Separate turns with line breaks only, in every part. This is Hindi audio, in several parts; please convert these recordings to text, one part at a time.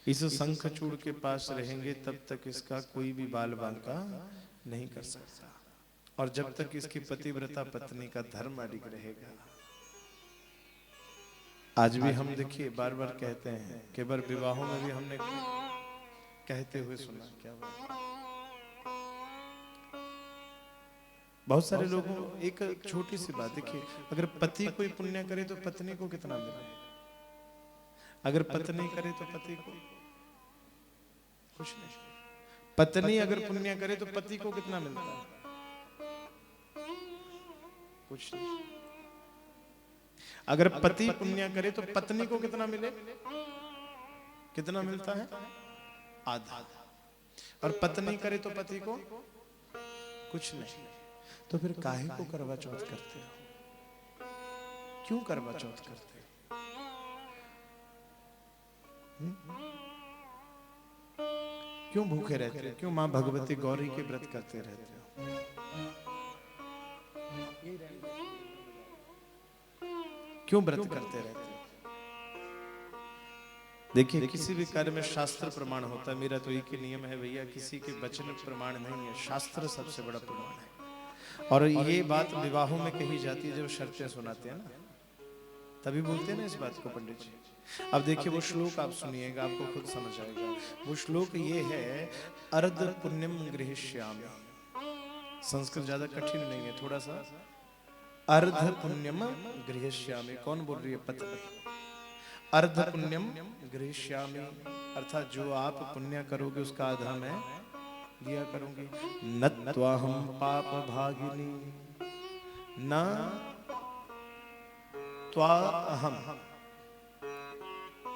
इस शंखचूड़ के पास रहेंगे तब तक इसका कोई भी बाल बांका नहीं कर सकता, और जब तक इसकी पतिव्रता पत्नी का धर्म अडिग रहेगा। आज भी हम देखिए बार बार कहते हैं, केवल विवाहों में भी हमने कहते हुए सुना, क्या बात। बहुत सारे लोगों, एक छोटी सी बात देखिए, अगर पति कोई पुण्य करे तो पत्नी को कितना मिले, अगर पत्नी करे तो पति को कुछ नहीं। पत्नी अगर पुण्य करे तो पति को कितना मिलता है, कुछ नहीं। अगर पति पुण्य करे तो पत्नी को कितना मिले, कितना मिलता है, आधा। और पत्नी करे तो पति को कुछ नहीं। तो फिर काहे को करवा चौथ करते हो, क्यों करवा चौथ करते हो? क्यों भूखे रहते हो, क्यों मां भगवती गौरी के व्रत करते रहते हो? क्यों व्रत करते रहते हो? देखिए, किसी भी कार्य में शास्त्र प्रमाण होता है। मेरा तो एक ही नियम है भैया, किसी के वचन प्रमाण नहीं है, शास्त्र सबसे बड़ा प्रमाण है। और ये बात विवाहों में कही जाती है, जब शर्तें सुनाते हैं ना, तभी बोलते हैं ना इस बात को पंडित जी। अब देखिए वो श्लोक आप सुनिएगा, आपको खुद समझ आएगा। वो श्लोक ये है, अर्ध पुण्यम गृहीष्यामि। संस्कृत ज्यादा कठिन नहीं है, थोड़ा सा। अर्ध पुण्यम गृहीष्यामि, कौन बोल रही है? पत्नी। अर्ध पुण्यम गृहीष्यामि अर्थात जो आप पुण्य करोगे उसका आधा मैं दिया करूंगी। न त्वाहम पाप भागिनी न त्वाहम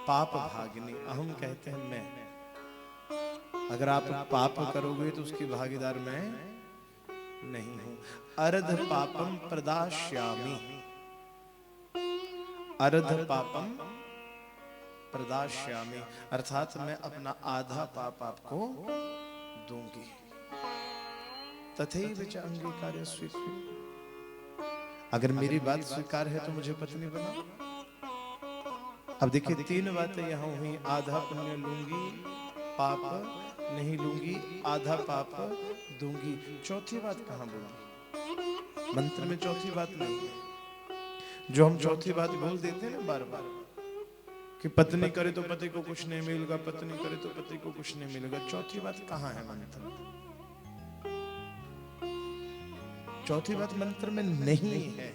पाप भागिनी। अहम कहते हैं मैं। अगर आप पाप करोगे तो उसकी भागीदार मैं नहीं हूं। अर्ध पापम प्रदास्यामि, अर्ध पापम प्रदास्यामि अर्थात मैं अपना आधा पाप आपको दूंगी। तथैव च अंगीकार्य स्वीकृत। अगर मेरी बात स्वीकार है तो मुझे पत्नी बना। अब देखिए तीन बातें यहां हुई, आधा पुण्य लूंगी, पाप नहीं लूंगी, आधा पाप दूंगी। चौथी बात कहां बोली? मंत्र में चौथी बात नहीं है। जो हम चौथी बात बोल देते हैं ना बार बार, कि पत्नी करे तो पति को कुछ नहीं मिलेगा, पत्नी करे तो पति को कुछ नहीं मिलेगा। चौथी बात कहां है मंत्र में? चौथी बात मंत्र में नहीं है।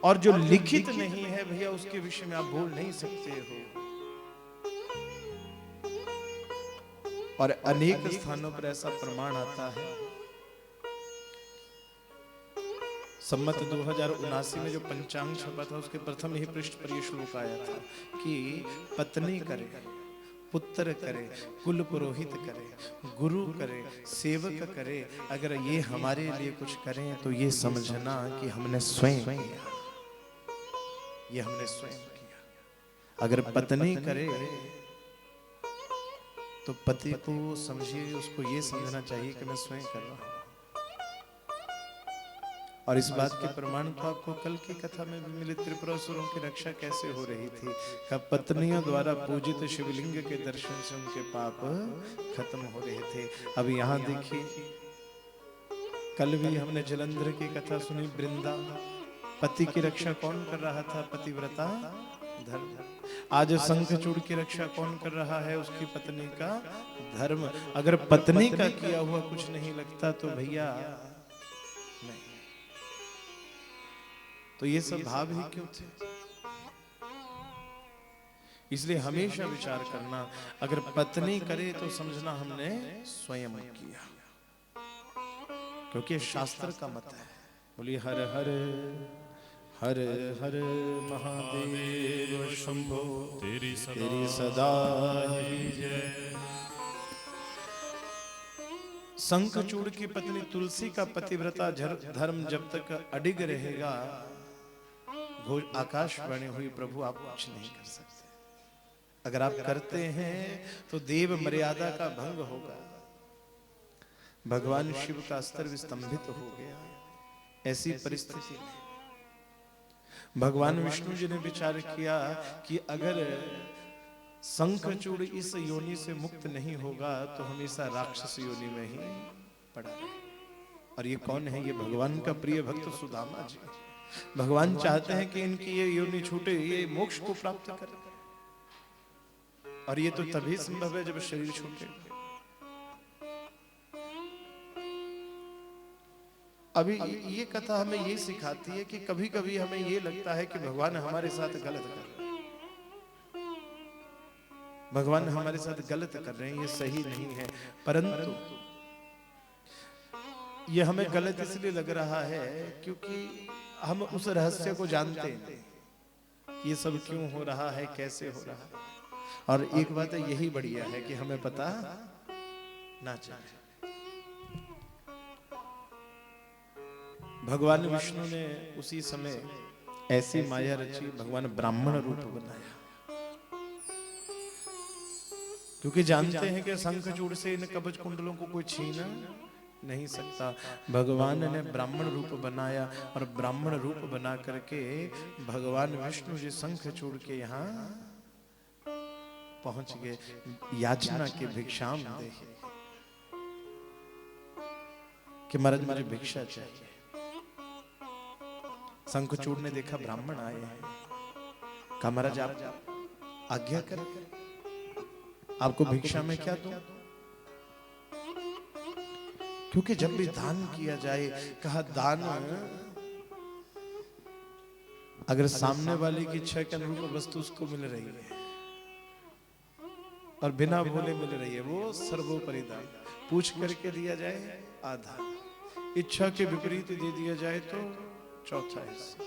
और जो लिखित नहीं है भैया, उसके विषय में आप बोल नहीं सकते हो। और अनेक स्थानों पर ऐसा प्रमाण आता है। सम्मत 2079 में जो पंचांग छपा था, उसके प्रथम ही पृष्ठ पर यह श्लोक आया था कि पत्नी करे, पुत्र करे, कुल पुरोहित करे, गुरु करे, सेवक करे, अगर ये हमारे लिए कुछ करें तो ये समझना कि हमने स्वयं किया, ये हमने स्वयं किया। अगर पत्नी करे तो पति को समझिए, उसको ये समझना चाहिए कि मैं स्वयं कर रहा हूं। और इस बात के प्रमाण तो आपको कल की कथा में भी मिले, त्रिपुरासुरों की रक्षा कैसे हो रही थी। कब पत्नियों द्वारा पूजित शिवलिंग के दर्शन से उनके पाप खत्म हो रहे थे। अब यहाँ देखिए, कल भी हमने जलंधर की कथा सुनी। वृंदा, पति की रक्षा कौन कर रहा था? पतिव्रता धर्म। आज शंखचूड़ की रक्षा कौन कर रहा है? उसकी पत्नी का धर्म। अगर पत्नी का किया हुआ कुछ नहीं लगता तो भैया नहीं। तो ये सब भाव ही क्यों थे? इसलिए हमेशा विचार करना, अगर पत्नी करे तो समझना हमने स्वयं किया, क्योंकि शास्त्र का मत है। बोलिए हर हर हर हर महादेव शंभो, तेरी सदा ही जय। शंखचूड़ की पत्नी तुलसी का पतिव्रता धर्म जब तक अडिग रहेगा, आकाशवाणी हुई प्रभु आप कुछ नहीं कर सकते। अगर आप करते हैं तो देव मर्यादा का भंग होगा, भगवान शिव का स्तर विस्तंभित हो गया। ऐसी परिस्थिति में भगवान विष्णु जी ने विचार किया कि अगर शंखचूड़ इस योनि से मुक्त नहीं होगा तो हमेशा राक्षस योनि में ही पड़ा रहे। और ये कौन है? ये भगवान का प्रिय भक्त सुदामा जी। भगवान चाहते हैं कि इनकी ये योनि छूटे, ये मोक्ष को प्राप्त करें। और ये तो तभी संभव है जब शरीर छूटे। अभी ये कथा हमें ये सिखाती है कि कभी कभी हमें ये लगता है कि भगवान हमारे साथ गलत कर रहे हैं, भगवान हमारे साथ गलत कर रहे हैं, ये सही नहीं है। परंतु ये हमें गलत इसलिए लग रहा है क्योंकि हम उस रहस्य को जानते हैं कि ये सब क्यों हो रहा है, कैसे हो रहा है। और एक बात है, यही बढ़िया है कि हमें पता ना चले। भगवान विष्णु ने उसी समय ऐसी माया रची, भगवान ब्राह्मण रूप बनाया, क्योंकि जानते हैं कि शंखचूड़ से इन कवच कुंडलों को कोई छीन नहीं सकता। भगवान ने ब्राह्मण रूप बनाया और ब्राह्मण रूप बना करके भगवान विष्णु जी शंखचूड़ के यहाँ पहुंच गए। याचना के भिक्षाम दे कि महाराज मुझे भिक्षा चाहिए। शंखचूड़ ने देखा ब्राह्मण आए हैं, कहा महाराज आप आज्ञा करें, आपको भिक्षा में क्या दूं? क्योंकि जब भी दान किया जाए, कहा दान अगर सामने वाले की इच्छा के अनुरूप वस्तु उसको मिल रही है और बिना बोले मिल रही है, वो सर्वोपरि दान। पूछ करके दिया जाए आधा, इच्छा के विपरीत दे दिया जाए तो चौथा हिस्सा।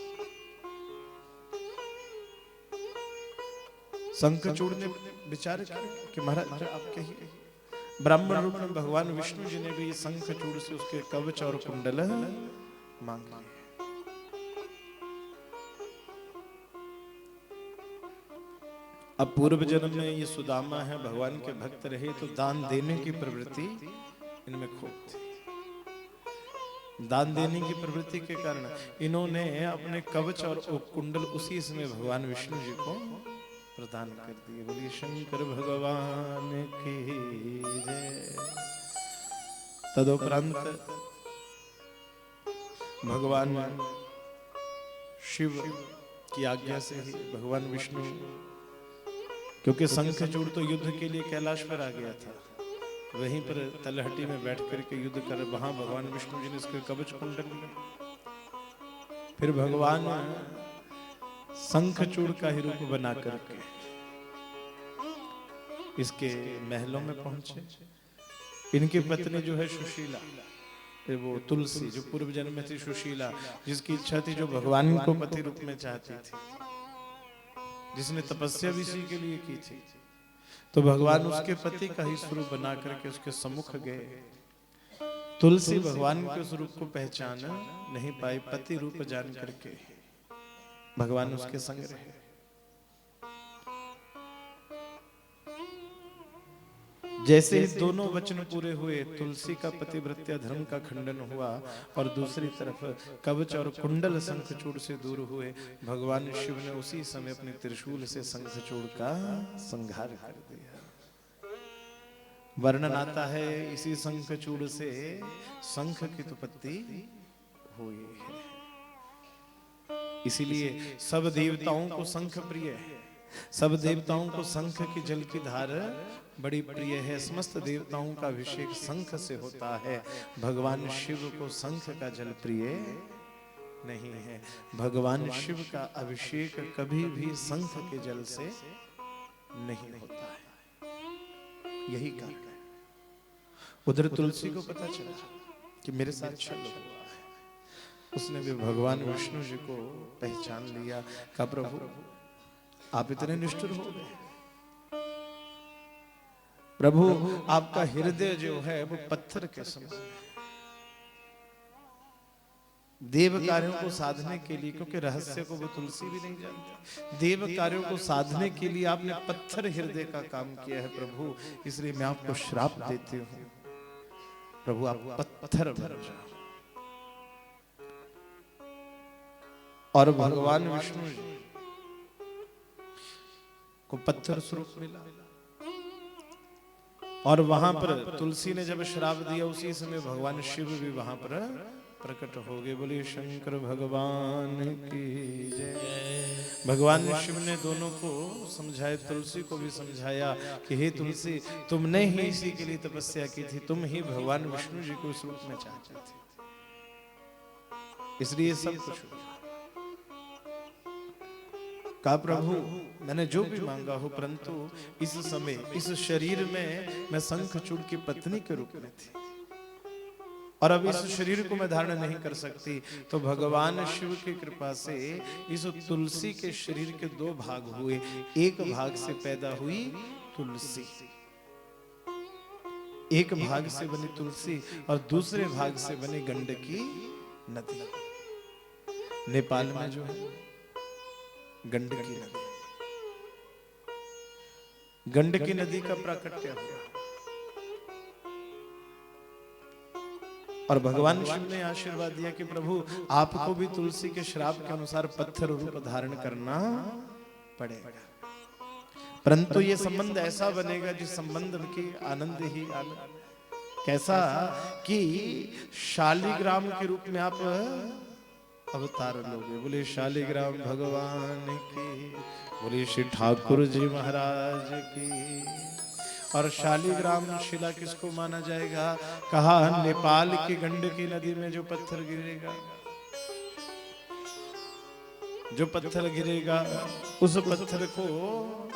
शंखचूड़ ने विचार किया कि महाराज आप कहिए। ब्राह्मण रूप में भगवान विष्णु जी ने भी शंखचूड़ से उसके कवच और कुंडल मांग लिए। अब पूर्व जन्म में ये सुदामा है, भगवान के भक्त रहे तो दान देने की प्रवृत्ति इनमें खूब थी। दान देने की प्रवृत्ति के कारण इन्होंने अपने कवच और कुंडल उसी समय भगवान विष्णु जी को प्रदान कर दिए। बोलिए शंकर भगवान की जय। तदुपरांत भगवान शिव की आज्ञा से ही भगवान विष्णु, क्योंकि शंखचूड़ तो युद्ध के लिए कैलाश पर आ गया था, वहीं पर तलहटी में बैठ करके युद्ध कर, वहां भगवान विष्णु जी ने इसके कवच कुंडल लिए। फिर भगवान शंखचूड़ का ही रूप बना करके इसके महलों में पहुंचे। इनकी पत्नी जो है सुशीला, वो तुलसी जो पूर्व जन्म में थी सुशीला, जिसकी इच्छा थी, जो भगवान को पति रूप में चाहती थी, जिसने तपस्या भी इसी के लिए की थी, तो भगवान उसके पति का ही स्वरूप बना करके उसके सम्मुख गए। तुलसी भगवान के स्वरूप को पहचान नहीं पाई, पति रूप जान करके भगवान उसके संग रहे। जैसे ही दोनों वचन पूरे हुए, तुलसी का पतिव्रत्या धर्म का खंडन हुआ और दूसरी तरफ कवच और कुंडल शंखचूड़ से दूर हुए। भगवान शिव ने उसी समय अपने त्रिशूल से शंखचूड़ का संहार कर दिया। वर्णन आता है इसी शंखचूड़ से शंख की उत्पत्ति हुई है। इसीलिए सब देवताओं को शंख प्रिय है, सब देवताओं को शंख की जल की धार बड़ी प्रिय है। समस्त देवताओं का अभिषेक शंख से होता है, भगवान शिव को शंख का जल प्रिय नहीं है। भगवान शिव का अभिषेक कभी भी शंख के जल से नहीं होता है, यही कारण है। उधर तुलसी को पता चला कि मेरे साथ छल हुआ है, उसने भी भगवान विष्णु जी को पहचान लिया। कहा प्रभु आप इतने निष्ठुर हो गए, प्रभु आपका हृदय जो है वो पत्थर के समान है। देव कार्यों को साधने के लिए, क्योंकि रहस्य को वो तुलसी भी नहीं जानती, देव कार्यों को साधने के लिए आपने पत्थर हृदय का काम किया है प्रभु, इसलिए मैं आपको श्राप देती हूँ, प्रभु आप पत्थर बन जाओ। और भगवान विष्णु जी को पत्थर स्वरूप मिला। और वहां पर तुलसी ने जब श्राप दिया, उसी समय भगवान शिव भी वहां पर प्रकट हो गए। बोलिए शंकर भगवान की जय। भगवान शिव ने दोनों को समझाया, तुलसी को भी समझाया कि हे तुलसी, तुमने ही इसी के लिए तपस्या की थी, तुम ही भगवान विष्णु जी को इस रूप में चाहते थे, इसलिए सब कुछ हुआ। कहा प्रभु मैंने जो भी मांगा हो, परंतु इस समय इस शरीर में मैं शंखचूड़ की पत्नी के रूप में थी, और अब इस शरीर को मैं धारण नहीं कर सकती। तो भगवान शिव की कृपा से इस तुलसी के शरीर के दो भाग हुए। एक भाग से पैदा हुई तुलसी, एक भाग से बनी तुलसी, और दूसरे भाग से बनी गंडकी नदी। नेपाल में जो है गंडकी नदी, गंडकी नदी का प्राकट्य हुआ। और भगवान शिव ने आशीर्वाद दिया कि प्रभु आपको भी तुलसी के श्राप के अनुसार पत्थर रूप धारण करना पड़ेगा, परंतु ये संबंध ऐसा बनेगा जिस संबंध की आनंद ही आनंद। कैसा कि शालिग्राम के रूप में आप अवतार लोगे। बोले शालिग्राम भगवान की, बोले श्री ठाकुर जी महाराज की। और शालिग्राम शिला किसको माना जाएगा? कहा नेपाल की गंडकी नदी में जो पत्थर गिरेगा, जो पत्थर गिरेगा उस पत्थर को,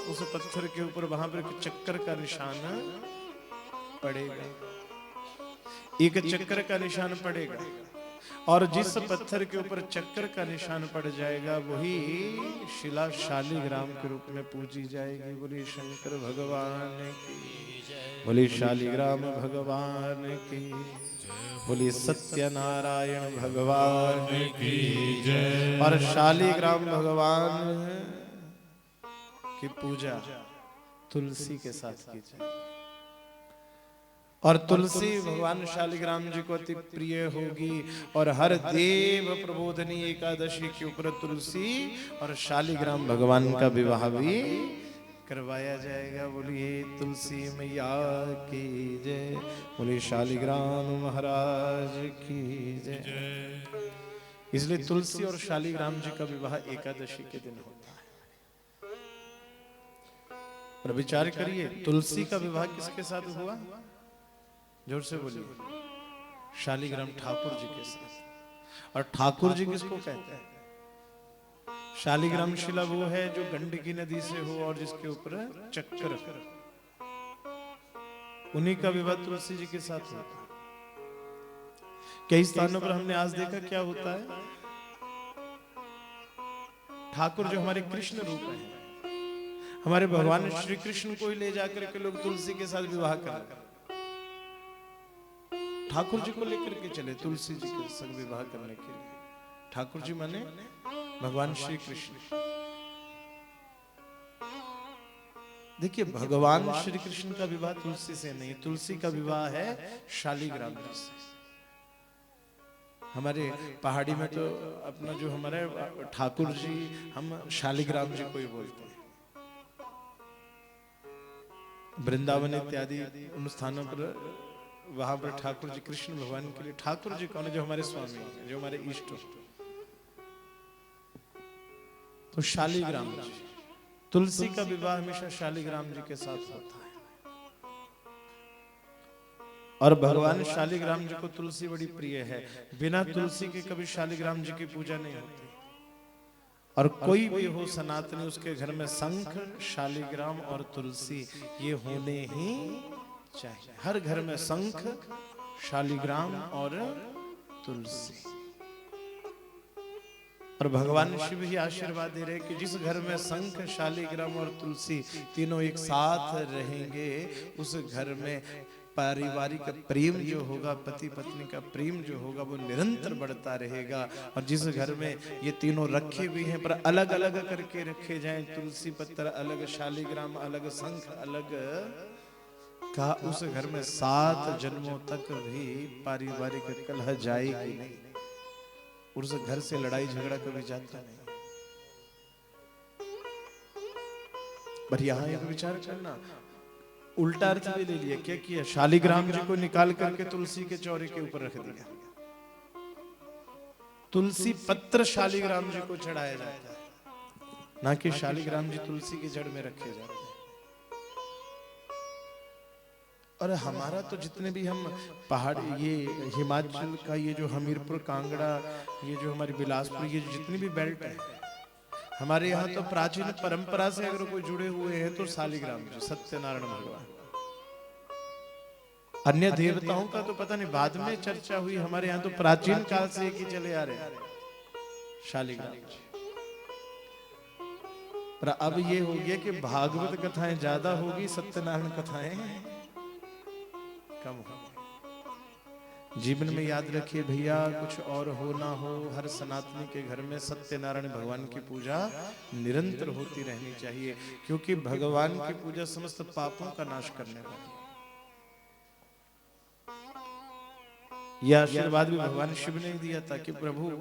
उस पत्थर के ऊपर वहां पर चक्कर का निशान पड़ेगा, एक चक्कर का निशान पड़ेगा। और जिस पत्थर के ऊपर चक्कर का निशान पड़ जाएगा वही शिला शालिग्राम के रूप में पूजी जाएगी। बोली शंकर भगवान की, बोली शालिग्राम भगवान की, बोली सत्यनारायण भगवान की जय। और शालिग्राम भगवान की पूजा तुलसी के साथ की जाए। और तुलसी भगवान शालिग्राम जी को अति प्रिय होगी। और हर देव प्रबोधनी एकादशी के ऊपर तुलसी और शालिग्राम भगवान का विवाह भी करवाया जाएगा। बोलिए तुलसी मैया की जय, बोलिए शालिग्राम महाराज की जय। इसलिए तुलसी और शालिग्राम जी का विवाह एकादशी के दिन होता है। और विचार करिए, तुलसी का विवाह किसके साथ हुआ? जोर से बोलिए। शालिग्राम ठाकुर जी के साथ। और ठाकुर जी किसको कहते हैं? शालिग्राम शिला वो है जो गंडकी नदी से हो और जिसके ऊपर चक्कर, उन्हीं का विवाह तुलसी जी के साथ होता है। कई स्थानों पर हमने आज देखा क्या होता है, ठाकुर जो हमारे कृष्ण रूप है, हमारे भगवान श्री कृष्ण को ही ले जाकर के लोग तुलसी के साथ विवाह कर, ठाकुर जी को लेकर के चले तुलसी जी के संग विवाह करने के लिए। ठाकुर जी माने भगवान श्री कृष्ण। देखिए भगवान श्री कृष्ण का विवाह तुलसी से नहीं, तुलसी का विवाह है शालिग्राम जी से। हमारे पहाड़ी में तो अपना जो हमारे ठाकुर जी, हम शालिग्राम जी को ही बोलते हैं। वृंदावन इत्यादि उन स्थानों पर, वहां पर ठाकुर जी कृष्ण भगवान के लिए, ठाकुर जी कौन है? जो हमारे स्वामी हैं, जो हमारे इष्ट। तो शालिग्राम जी, तुलसी का विवाह हमेशा शालिग्राम जी के साथ होता है। और भगवान शालिग्राम जी को तुलसी बड़ी प्रिय है। बिना तुलसी के कभी शालिग्राम जी की पूजा नहीं होती। और कोई भी हो सनातनी, उसके घर में शंख, शालिग्राम और तुलसी ये होने ही चाहिए। हर घर में शंख, शालिग्राम और तुलसी। और भगवान शिव ही आशीर्वाद दे रहे कि जिस घर में शंख, शालिग्राम और तुलसी तीनों एक साथ रहेंगे, उस घर में पारिवारिक प्रेम जो होगा, पति पत्नी का प्रेम जो होगा, वो निरंतर बढ़ता रहेगा। और जिस घर में ये तीनों रखे भी हैं पर अलग अलग करके रखे जाएं, तुलसी पत्थर अलग, शालिग्राम अलग, शंख अलग, का उस घर में 7 जन्मों तक भी पारिवारिक कलह जाएगी नहीं। उस घर से लड़ाई झगड़ा कभी जाता नहीं। पर यहाँ एक विचार करना, उल्टा अर्थ भी ले लिया। क्या किया? शालिग्राम जी को निकाल करके तुलसी के चौरे के ऊपर रख दिया। तुलसी पत्र शालिग्राम जी को चढ़ाया जाता है, ना कि शालिग्राम जी तुलसी की जड़ में रखे जाते हैं। और हमारा तो जितने भी हम पहाड़, ये हिमाचल का ये जो हमीरपुर, कांगड़ा, ये जो हमारी बिलासपुर, ये जितनी भी बेल्ट है, हमारे यहाँ तो प्राचीन परंपरा से अगर कोई जुड़े हुए हैं तो शालिग्राम जी, सत्यनारायण भगवान। अन्य देवताओं का तो पता नहीं, बाद में चर्चा हुई। हमारे यहाँ तो प्राचीन काल से एक ही चले आ रहे हैं, शालिग्राम जी। पर अब ये हो गया कि भागवत कथाएं ज्यादा होगी, सत्यनारायण कथाएं कम हो। जीवन में याद रखिए भैया, कुछ और हो ना हो, हर सनातनी के घर में सत्यनारायण भगवान की पूजा निरंतर होती रहनी चाहिए, क्योंकि भगवान की पूजा समस्त पापों का नाश करने वाली है। यह आशीर्वाद भी भगवान शिव ने दिया था कि प्रभु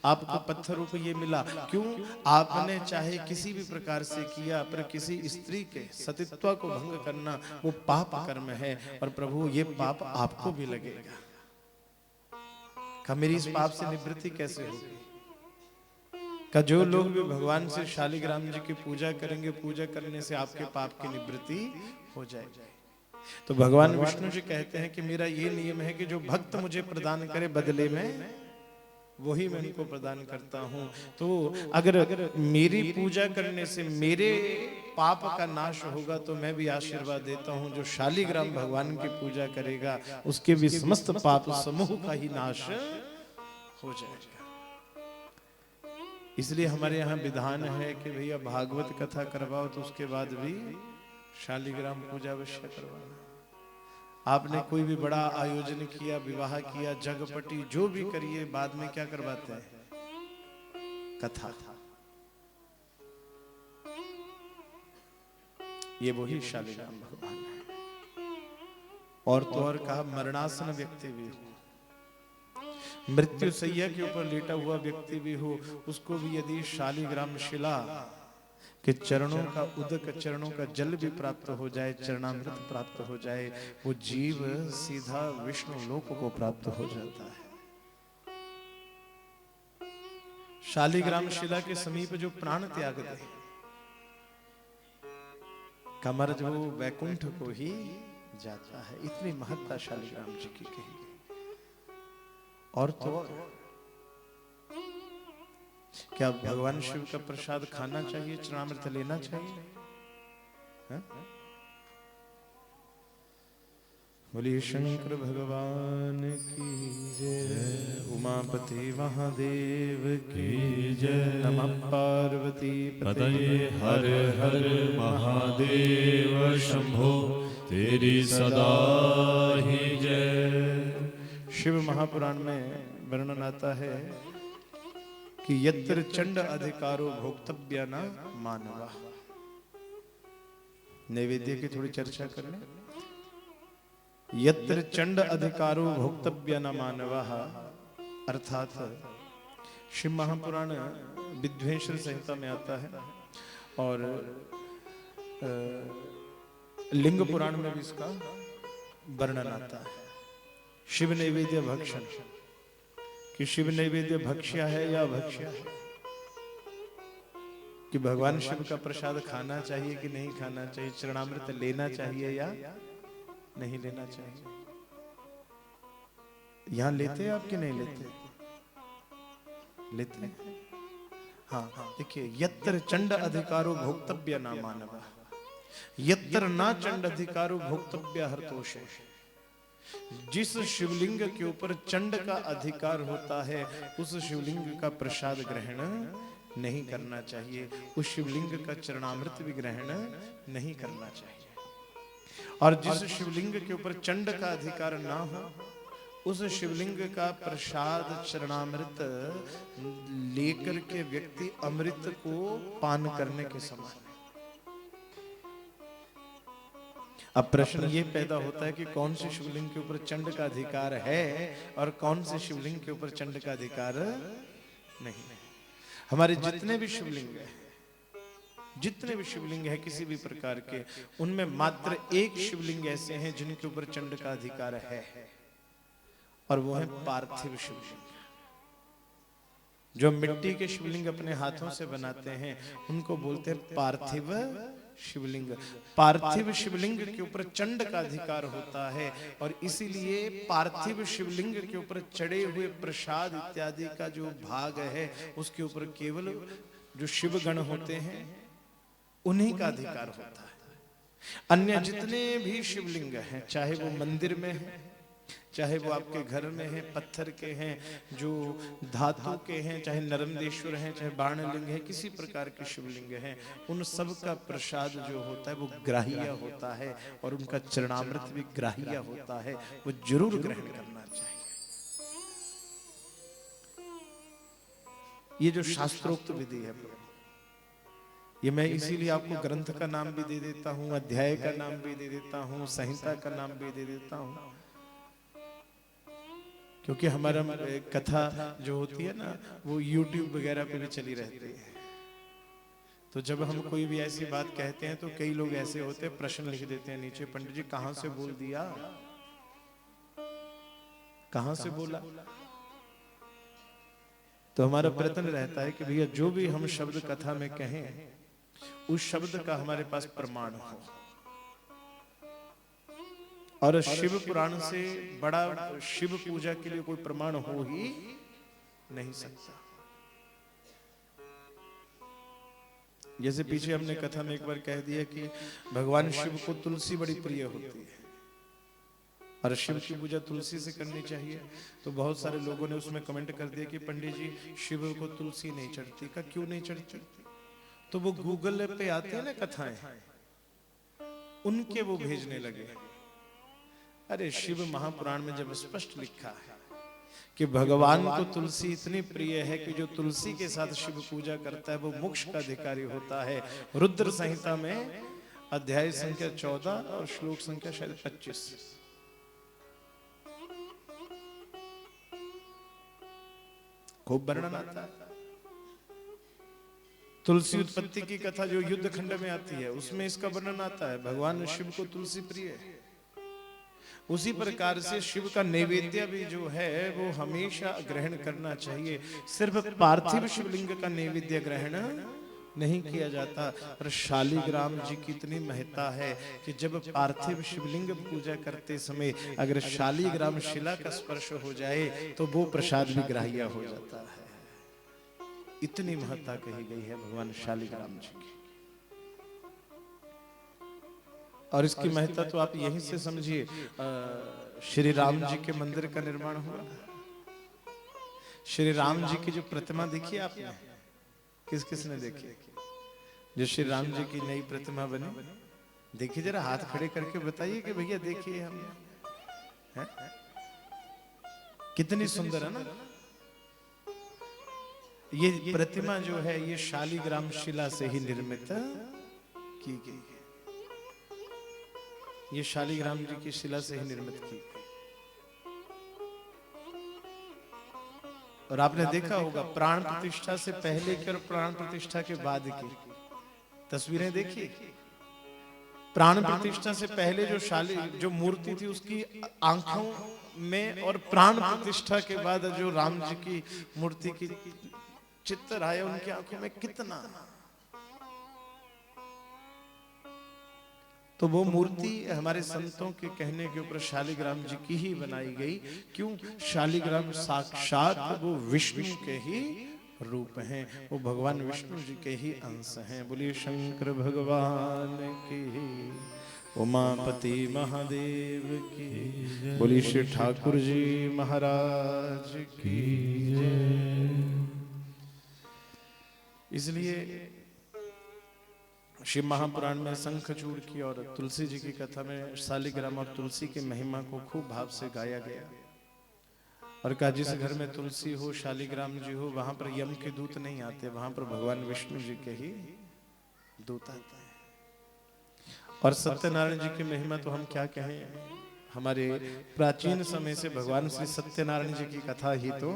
आपको पत्थर रूप ये मिला, क्यों? आपने चाहे किसी भी प्रकार से किया, पर किसी स्त्री के सतीत्व को भंग करना वो पाप कर्म है, और प्रभु ये पाप आपको भी लगेगा। का मेरी इस पाप से निवृत्ति कैसे होगी? का जो लोग भी भगवान से शालिग्राम जी की पूजा करेंगे, पूजा करने से आपके पाप की निवृत्ति हो जाएगी। तो भगवान विष्णु जी कहते हैं कि मेरा ये नियम है कि जो भक्त मुझे प्रदान करे, बदले में वही मैं उनको प्रदान करता हूं। तो अगर मेरी पूजा करने से मेरे पाप का नाश होगा, तो मैं भी आशीर्वाद देता हूं, जो शालिग्राम भगवान की पूजा करेगा उसके भी समस्त पाप समूह का ही नाश हो जाएगा। इसलिए हमारे यहाँ विधान है कि भैया भागवत कथा करवाओ तो उसके बाद भी शालिग्राम पूजा अवश्य करवाना। आपने कोई भी बड़ा आयोजन किया, विवाह किया, जगपटी जो भी करिए, बाद में क्या करवाते हैं? कथा। ये वही शालिग्राम भगवान है। और तो और कहा, मरणासन व्यक्ति भी हो, मृत्यु सैया के ऊपर लेटा हुआ व्यक्ति भी हो, उसको भी यदि शालिग्राम शिला कि चरणों का उदक, चरणों का जल भी प्राप्त हो जाए, चरणामृत प्राप्त हो जाए, वो जीव सीधा विष्णु लोक को प्राप्त हो जाता है। शालिग्राम शिला के समीप जो प्राण त्याग दे, कमर जो वैकुंठ को ही जाता है। इतनी महत्ता शालिग्राम जी की कही। और तो क्या भगवान शिव का प्रसाद खाना चाहिए, चरणामृत लेना चाहिए? बोलिए शंकर भगवान की जय, उमापति महादेव की जय, नमः पार्वती पतये
हर हर महादेव शंभो तेरी सदा ही जय।
शिव महापुराण में वर्णन आता है कि यत्र चंड अधिकारो भोक्तव्य न मानवा। नैवेद्य की थोड़ी चर्चा कर लें। यत्र चंड अधिकारो भोक्तव्य न मानवा, अर्थात शिव महापुराण विद्वेश्वर संहिता में आता है, और लिंग पुराण में भी इसका वर्णन आता है। शिव नैवेद्य भक्षण, कि शिव नैवेद्य भक्ष्य है या भक्ष्य है, कि भगवान शिव का प्रसाद खाना चाहिए कि नहीं खाना चाहिए, चरणामृत लेना चाहिए या नहीं लेना चाहिए। यहां लेते हैं आप कि नहीं लेते? लेते हैं। हाँ, देखिए, यत्र चंड अधिकारो भोक्तव्य न मानव, यत्र ना चंड अधिकारो भोक्तव्य हरतोष। जिस शिवलिंग के ऊपर चंड का अधिकार होता है, उस शिवलिंग का प्रसाद ग्रहण नहीं करना चाहिए, उस शिवलिंग का चरणामृत भी ग्रहण नहीं करना चाहिए। और जिस शिवलिंग के ऊपर चंड का अधिकार ना हो, उस शिवलिंग का प्रसाद चरणामृत लेकर के व्यक्ति अमृत को पान करने के समान। अब प्रश्न ये पैदा होता है कि कौन से शिवलिंग के ऊपर चंड का अधिकार है और कौन से शिवलिंग के ऊपर चंड का अधिकार नहीं। हमारे जितने भी शिवलिंग है, जितने भी शिवलिंग है किसी भी प्रकार के, उनमें मात्र एक शिवलिंग ऐसे हैं जिनके ऊपर चंड का अधिकार है, और वो है पार्थिव शिवलिंग। जो मिट्टी के शिवलिंग अपने हाथों से बनाते हैं उनको बोलते हैं पार्थिव शिवलिंग। पार्थिव शिवलिंग के ऊपर चंड का अधिकार होता है, और इसीलिए पार्थिव शिवलिंग के ऊपर चढ़े हुए प्रसाद इत्यादि का जो भाग है उसके ऊपर केवल जो शिवगण होते हैं उन्हीं का अधिकार होता है। अन्य जितने भी शिवलिंग हैं, चाहे वो मंदिर में है, चाहे वो आपके घर में है, पत्थर के हैं, जो धातु के हैं, चाहे नर्मदेश्वर हैं, चाहे बाणलिंग है, किसी प्रकार के शिवलिंग हैं, उन सब का प्रसाद जो होता है वो ग्राह्य होता है, और उनका चरणामृत भी ग्राह्य होता है, वो जरूर ग्रहण करना चाहिए। ये जो शास्त्रोक्त विधि है, ये मैं इसीलिए आपको ग्रंथ का नाम भी दे देता हूँ, अध्याय का नाम भी दे देता हूँ, संहिता का नाम भी दे देता हूँ, क्योंकि हमारा कथा जो होती है ना वो YouTube वगैरह पे भी चली रहती है। तो जब हम कोई भी ऐसी बात कहते हैं तो कई लोग ऐसे होते हैं, प्रश्न लिख देते हैं नीचे, पंडित जी कहां से बोल दिया, कहां से बोला। तो हमारा प्रयत्न रहता है कि भैया जो भी हम शब्द कथा में कहें उस शब्द का हमारे पास प्रमाण हो, और शिव पुराण से बड़ा शिव पूजा के लिए कोई प्रमाण हो ही नहीं सकता। जैसे पीछे हमने कथा में एक बार कह दिया कि भगवान शिव को तुलसी बड़ी प्रिय होती है, और शिव की पूजा तुलसी से करनी चाहिए। तो बहुत सारे लोगों ने उसमें कमेंट कर दिया कि पंडित जी शिव को तुलसी नहीं चढ़ती। का क्यों नहीं चढ़ती? तो वो गूगल पे आते हैं ना कथाएं, उनके वो भेजने लगे। अरे शिव महापुराण में जब स्पष्ट लिखा है कि भगवान को तुलसी इतनी प्रिय है कि जो तुलसी के साथ शिव पूजा करता है वो मोक्ष का अधिकारी होता है। रुद्र संहिता में अध्याय संख्या 14 और श्लोक संख्या शायद 25। खूब वर्णन आता है। तुलसी उत्पत्ति की कथा जो युद्ध खंड में आती है उसमें इसका वर्णन आता है। भगवान शिव को तुलसी प्रिय है। उसी प्रकार से शिव का नैवेद्य भी जो है वो हमेशा ग्रहण करना चाहिए। सिर्फ पार्थिव शिवलिंग का नैवेद्य ग्रहण नहीं किया जाता। पर शालिग्राम जी की इतनी महत्ता है कि जब पार्थिव शिवलिंग पूजा करते समय अगर शालिग्राम शिला का स्पर्श हो जाए तो वो प्रसाद भी ग्राह्य हो जाता है। इतनी महत्ता कही गई है भगवान शालिग्राम जी की। और इसकी महत्ता तो आप यहीं से समझिए। श्री राम जी के मंदिर का निर्माण हुआ, श्री राम जी की जो प्रतिमा देखी आपने, किस किस ने देखी? जो श्री राम जी की नई प्रतिमा बनी, देखिए जरा, हाथ खड़े करके बताइए कि भैया देखिए हमने, कितनी सुंदर है ना। ये प्रतिमा जो है ये शालिग्राम शिला से ही निर्मित की गई है। ये शालिग्राम जी की शिला से ही निर्मित की गई। और आपने देखा होगा प्राण प्रतिष्ठा से पहले की और प्राण प्रतिष्ठा के बाद की तस्वीरें देखिए। प्राण प्रतिष्ठा से पहले जो मूर्ति थी उसकी आंखों में, और प्राण प्रतिष्ठा के बाद जो राम जी की मूर्ति की चित्र आया उनकी आंखों में कितना। तो वो मूर्ति हमारे संतों के कहने के ऊपर शालिग्राम जी की ही बनाई गई। क्यों? शालिग्राम साक्षात वो विष्णु के ही रूप हैं, वो भगवान विष्णु जी के ही अंश हैं। बोलिए शंकर भगवान की, उमापति महादेव की, बोलिए श्री ठाकुर जी महाराज की जय। इसलिए शिव महापुराण में शंखचूड़ की और तुलसी जी की कथा में शालिग्राम और तुलसी की महिमा को खूब भाव से गाया गया। और कहा जिस घर में तुलसी हो, शालिग्राम जी हो, वहां पर यम के दूत नहीं आते, वहां पर भगवान विष्णु जी के ही दूत आते हैं। और सत्यनारायण जी की महिमा तो हम क्या कहें, हमारे प्राचीन समय से भगवान श्री सत्यनारायण जी की कथा ही तो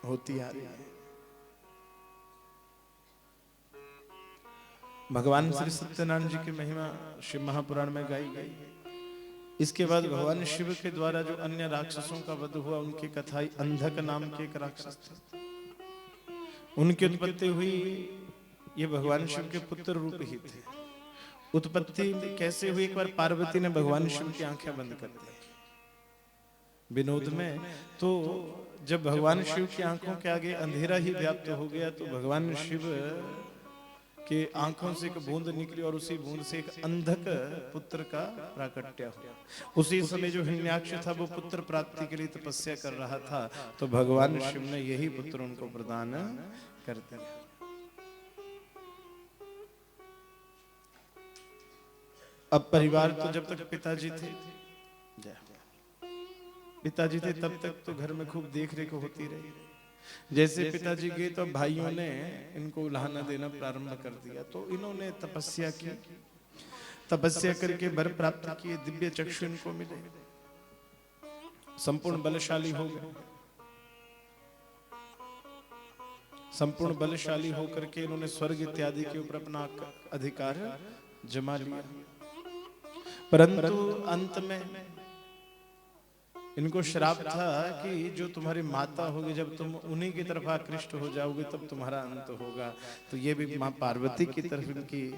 होती आ रही है। भगवान श्री सत्यनारायण जी की महिमा शिव महापुराण में गाई गई। इसके बाद भगवान शिव के द्वारा जो अन्य राक्षसों का वध हुआ, उनकी कथाई अंधक नाम के एक राक्षस थे, उनकी उत्पत्ति हुई। ये भगवान शिव के पुत्र रूप ही थे। उत्पत्ति कैसे हुई? एक बार पार्वती ने भगवान शिव की आंखें बंद कर दी विनोद में। तो जब भगवान शिव की आंखों के आगे अंधेरा ही व्याप्त हो गया, तो भगवान शिव के आंखों से एक बूंद निकली और उसी बूंद से एक अंधक पुत्र का प्राकट्य हुआ। उसी समय जो हिरण्याक्ष था वो पुत्र प्राप्ति के लिए तपस्या कर रहा था, तो भगवान शिव ने यही पुत्र उनको प्रदान कर दिया। अब परिवार तो जब तक पिताजी थे, तब तक तो घर में खूब देख रेख होती रही। जैसे पिताजी गए तो भाइयों ने इनको उल्हाना देना प्रारंभ कर दिया। तो इन्होंने तपस्या की, तपस्या करके वर प्राप्त किए, दिव्य चक्षु इनको मिले, संपूर्ण बलशाली हो गए। संपूर्ण बलशाली होकर के इन्होंने स्वर्ग इत्यादि के ऊपर अपना अधिकार जमा लिया। परंतु अंत में इनको श्राप था कि जो तुम्हारी माता होगी, जब तुम उन्हीं की तरफ आकृष्ट हो जाओगे तब तुम्हारा अंत होगा। तो ये भी माँ पार्वती की तरफ इनकी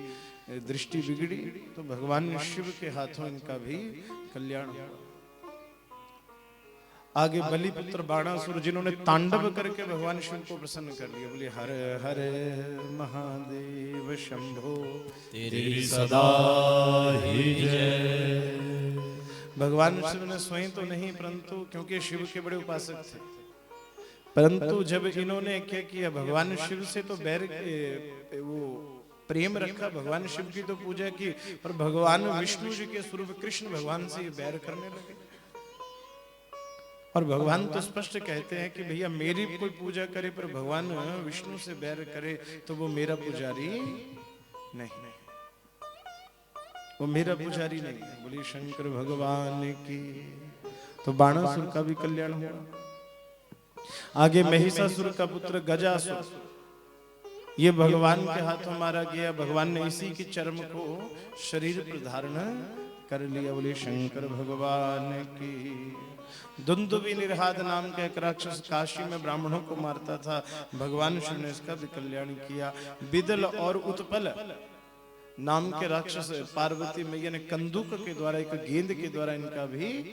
दृष्टि बिगड़ी, तो भगवान शिव के हाथों इनका भी कल्याण हुआ। आगे बलिपुत्र बाणासुर, जिन्होंने तांडव करके भगवान शिव को प्रसन्न कर लिया। बोले हर हर महादेव शंभो
तेरी सदा ही जय।
भगवान शिव ने स्वयं तो नहीं, परंतु क्योंकि शिव के बड़े उपासक थे, परंतु जब इन्होंने क्या किया, भगवान शिव से तो बैर वो प्रेम रखा, भगवान शिव की तो पूजा की, पर भगवान विष्णु जी के स्वरूप कृष्ण भगवान से बैर करने लगे। और भगवान तो स्पष्ट कहते हैं कि भैया मेरी कोई पूजा करे पर भगवान विष्णु से बैर करे तो वो मेरा पुजारी नहीं, वो मेरा पुजारी नहीं है। बोलिए शंकर भगवान की। तो बाणासुर का भी कल्याण हुआ। आगे महिषासुर का पुत्र गजासुर, ये भगवान के हाथों मारा गया। भगवान ने इसी के चर्म को शरीर पर धारण कर लिया। बोलिए शंकर भगवान की। दुंदुबी निर्हाद नाम का एक राक्षस काशी में ब्राह्मणों को मारता था, भगवान शिव ने इसका भी कल्याण किया। बिदल और उत्पल नाम के राक्षस पार्वती मैया ने कंदूक के द्वारा, एक गेंद के द्वारा इनका भी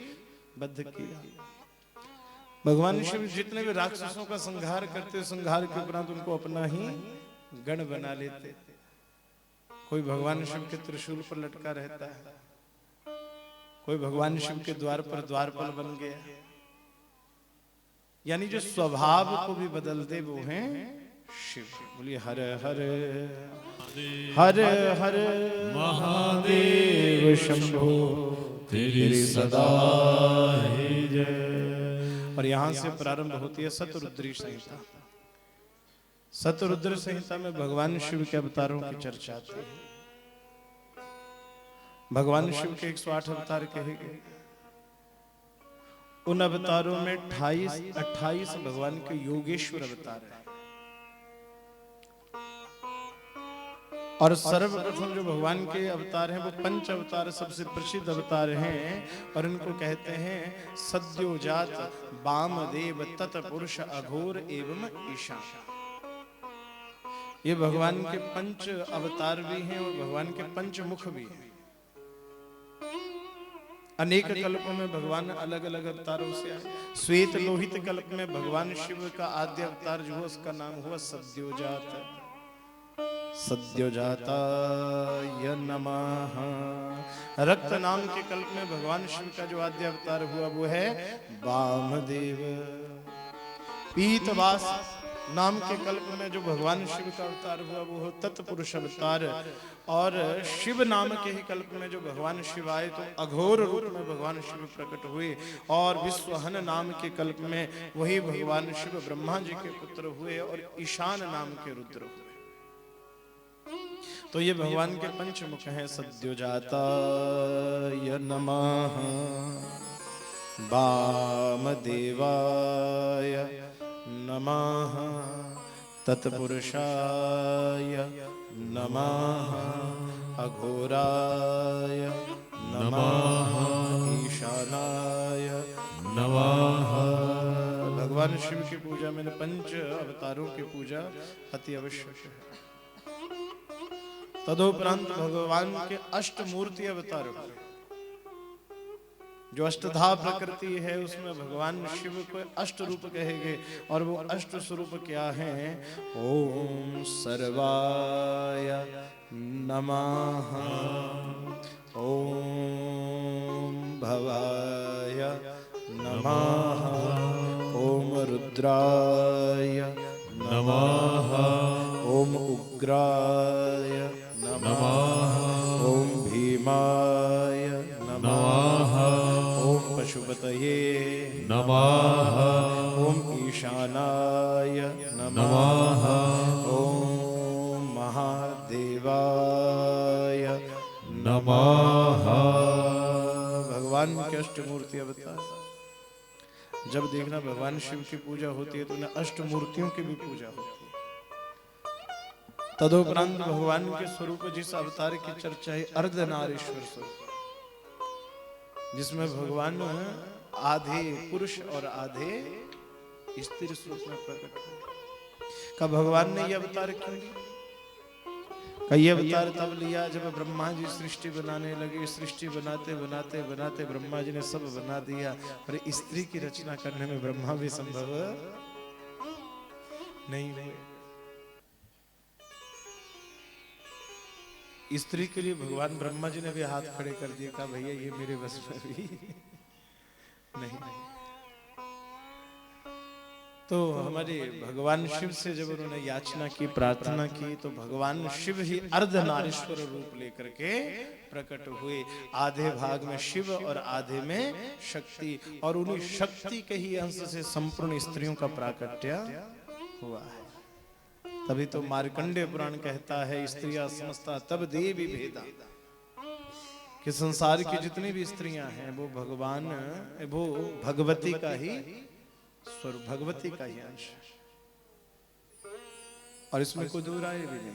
वध किया। भगवान शिव जितने भी राक्षसों का संहार करते, संहार के उपरांत उनको अपना ही गण बना लेते। कोई भगवान शिव के त्रिशूल पर लटका रहता है, कोई भगवान शिव के द्वार पर द्वारपाल बन गया। यानी जो स्वभाव को भी बदल दे वो हैं शिव। बोलिए हर हर हर हर महादेव शंभो तेरी सदा ही जय। और यहां से प्रारंभ होती है शतरुद्री संहिता। शतरुद्र संहिता में भगवान शिव के अवतारों की चर्चा आती है। भगवान शिव के 108 अवतार कहे गए। उन अवतारों में 28 भगवान के योगेश्वर अवतार है। और सर्वप्रथम जो भगवान के अवतार हैं वो पंच अवतार सबसे प्रसिद्ध अवतार हैं। और इनको कहते हैं सद्योजात, वामदेव, तत्पुरुष, अघोर एवं ईशान। ये भगवान के पंच अवतार भी हैं और भगवान के पंच मुख भी हैं। अनेक कल्पों में भगवान अलग अलग अवतारों से आए। श्वेत लोहित कल्प में भगवान शिव का आद्य अवतार जो हुआ उसका नाम हुआ सद्योजात। सद्योजाताय नमः। रक्त नाम के कल्प में भगवान शिव का जो आद्य अवतार हुआ वो है वामदेव। पीतवास नाम के कल्प में जो भगवान शिव का अवतार हुआ वो हो तत्पुरुष अवतार। और शिव नाम के ही कल्प में जो भगवान शिव आए तो अघोर रूप में भगवान शिव प्रकट हुए। और विश्वहन नाम के कल्प में वही भगवान शिव ब्रह्मा जी के पुत्र हुए और ईशान नाम के रुद्र हुए। तो ये भगवान के पंचमुख हैं। सद्योजाताय नमः, वामदेवाय नमः, तत्पुरुषाय नमः अघोराय नमः ईशानाय
नमः।
भगवान शिव की पूजा में पंच अवतारों की पूजा अति आवश्यक है। तदोपरांत भगवान के अष्टमूर्ति अवतार हुए। जो अष्टधा प्रकृति है उसमें भगवान शिव को अष्ट रूप कहे गए और वो अष्ट स्वरूप क्या है? ओम सर्वाय नमः, ओम भवाय नमः, ओम रुद्राय नमः, ओम उग्राय नमः, ओम भीमाय नमः, ओम पशुपतये
नमः।
ओम ईशानाय नमः, ओम महादेवाय
नमः।
भगवान के अष्टमूर्ति अवतार। जब देखना भगवान शिव की पूजा होती है तो उन्हें अष्टमूर्तियों की भी पूजा होती है। तदोपरांत भगवान के स्वरूप जिस अवतार की चर्चा है अर्धनारीश्वर स्वरूप, जिसमें भगवान आधे पुरुष और आधे स्त्री स्वरूप में प्रकट हुए। का भगवान ने यह अवतार क्यों लिया? का यह अवतार तब लिया जब ब्रह्मा जी सृष्टि बनाने लगे। सृष्टि बनाते बनाते बनाते ब्रह्मा जी ने सब बना दिया, पर स्त्री की रचना करने में ब्रह्मा भी संभव नहीं हुए। स्त्री के लिए भगवान ब्रह्मा जी ने भी हाथ खड़े कर दिए, कहा भैया ये मेरे बस में भी नहीं। तो हमारे भगवान शिव से जब उन्होंने याचना की, प्रार्थना की, तो भगवान शिव ही अर्धनारीश्वर रूप लेकर के प्रकट हुए। आधे भाग में शिव और आधे में शक्ति, और उन्हीं शक्ति के ही अंश से संपूर्ण स्त्रियों का प्राकट्य हुआ है। तभी तो मार्कंडेय पुराण कहता है स्त्रियां समस्ता तब देवी भेदा, कि संसार की जितनी भी स्त्रियां हैं वो भगवान, वो भगवती का ही स्वरूप, भगवती का ही अंश है, और इसमें कोई दो राय भी नहीं।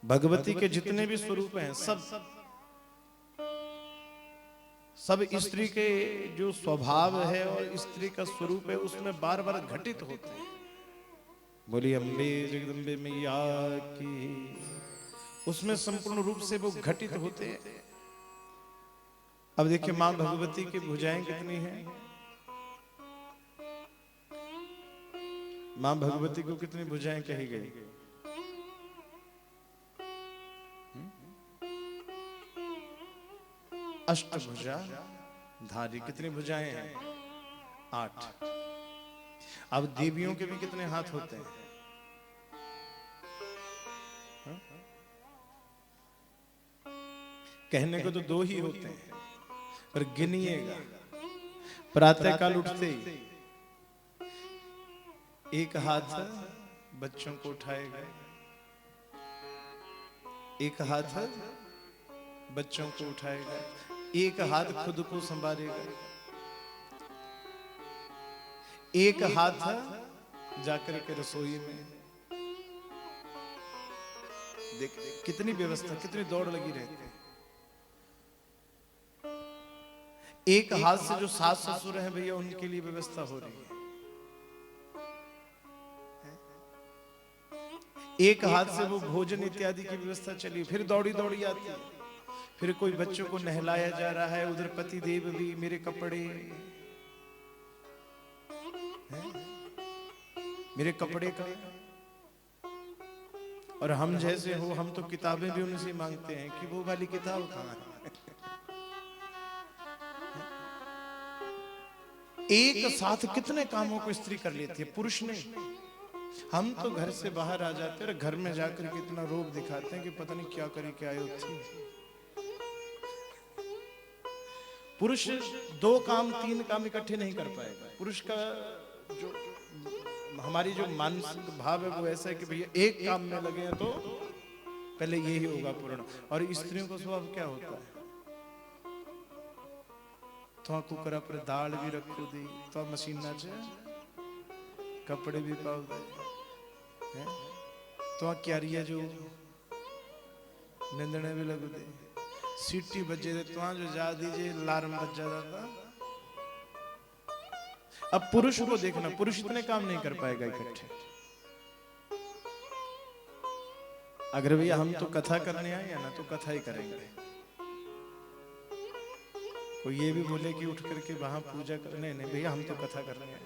भगवती के जितने भी स्वरूप हैं सब स्त्री के जो स्वभाव है और स्त्री का स्वरूप है उसमें बार बार घटित होते हैं। बोली अम्बे जगदम्बे मैया की, उसमें संपूर्ण रूप से वो घटित होते हैं। अब देखिए मां भगवती की भुजाएं कितनी हैं? मां भगवती को कितनी भुजाएं कही गई? अष्टभुजा धारी। कितनी भुजाएं हैं? 8। अब देवियों के भी कितने हाथ होते हैं? कहने को तो 2 ही होते हैं, पर गिनिएगा। प्रातः काल उठते ही एक हाथ बच्चों को उठाएगा, एक हाथ बच्चों को उठाएगा, एक हाथ खुद को संभालेगा, एक हाथ जाकर के रसोई में। देख कितनी व्यवस्था, कितनी दौड़ लगी रहती है। एक हाथ से जो सास ससुर हैं भैया उनके लिए व्यवस्था हो रही है। एक हाथ से वो भोजन इत्यादि की व्यवस्था चली, फिर दौड़ी दौड़ी आती है। फिर कोई बच्चों को नहलाया जा रहा है, उधर पति देव भी, मेरे कपड़े, मेरे कपड़े का। और हम जैसे हो, हम तो किताबें भी उनसे मांगते हैं कि वो वाली किताब कहाँ है। एक साथ कितने कामों को स्त्री कर लेती है, पुरुष ने। हम तो घर से बाहर आ जाते हैं, घर में जाकर कितना रोब दिखाते हैं कि पता नहीं क्या करे क्या आयो थी। पुरुष 2 काम 3 काम इकट्ठे नहीं कर पाएगा। पुरुष का जो हमारी जो मानसिक भाव है वो ऐसा है कि भैया एक काम में लगे हैं तो पहले यही होगा पूर्ण। और स्त्रियों का स्वभाव क्या होता है? तो कुकरा पर दाल भी रखो दी तो मशीन ना चाहे, कपड़े भी पाओ दे, तो क्या रिया जो निंदने भी लगू दे सीटी बजे दे तो जो जा दीजिए लार्म बज जाता था। अब पुरुष को देखना, पुरुष इतने काम नहीं कर पाएगा इकट्ठे। अगर भैया हम तो कथा करने आए हैं ना तो कथा ही करेंगे। कोई ये भी बोले कि उठ करके वहां पूजा करने, नहीं भैया हम तो कथा करने आए।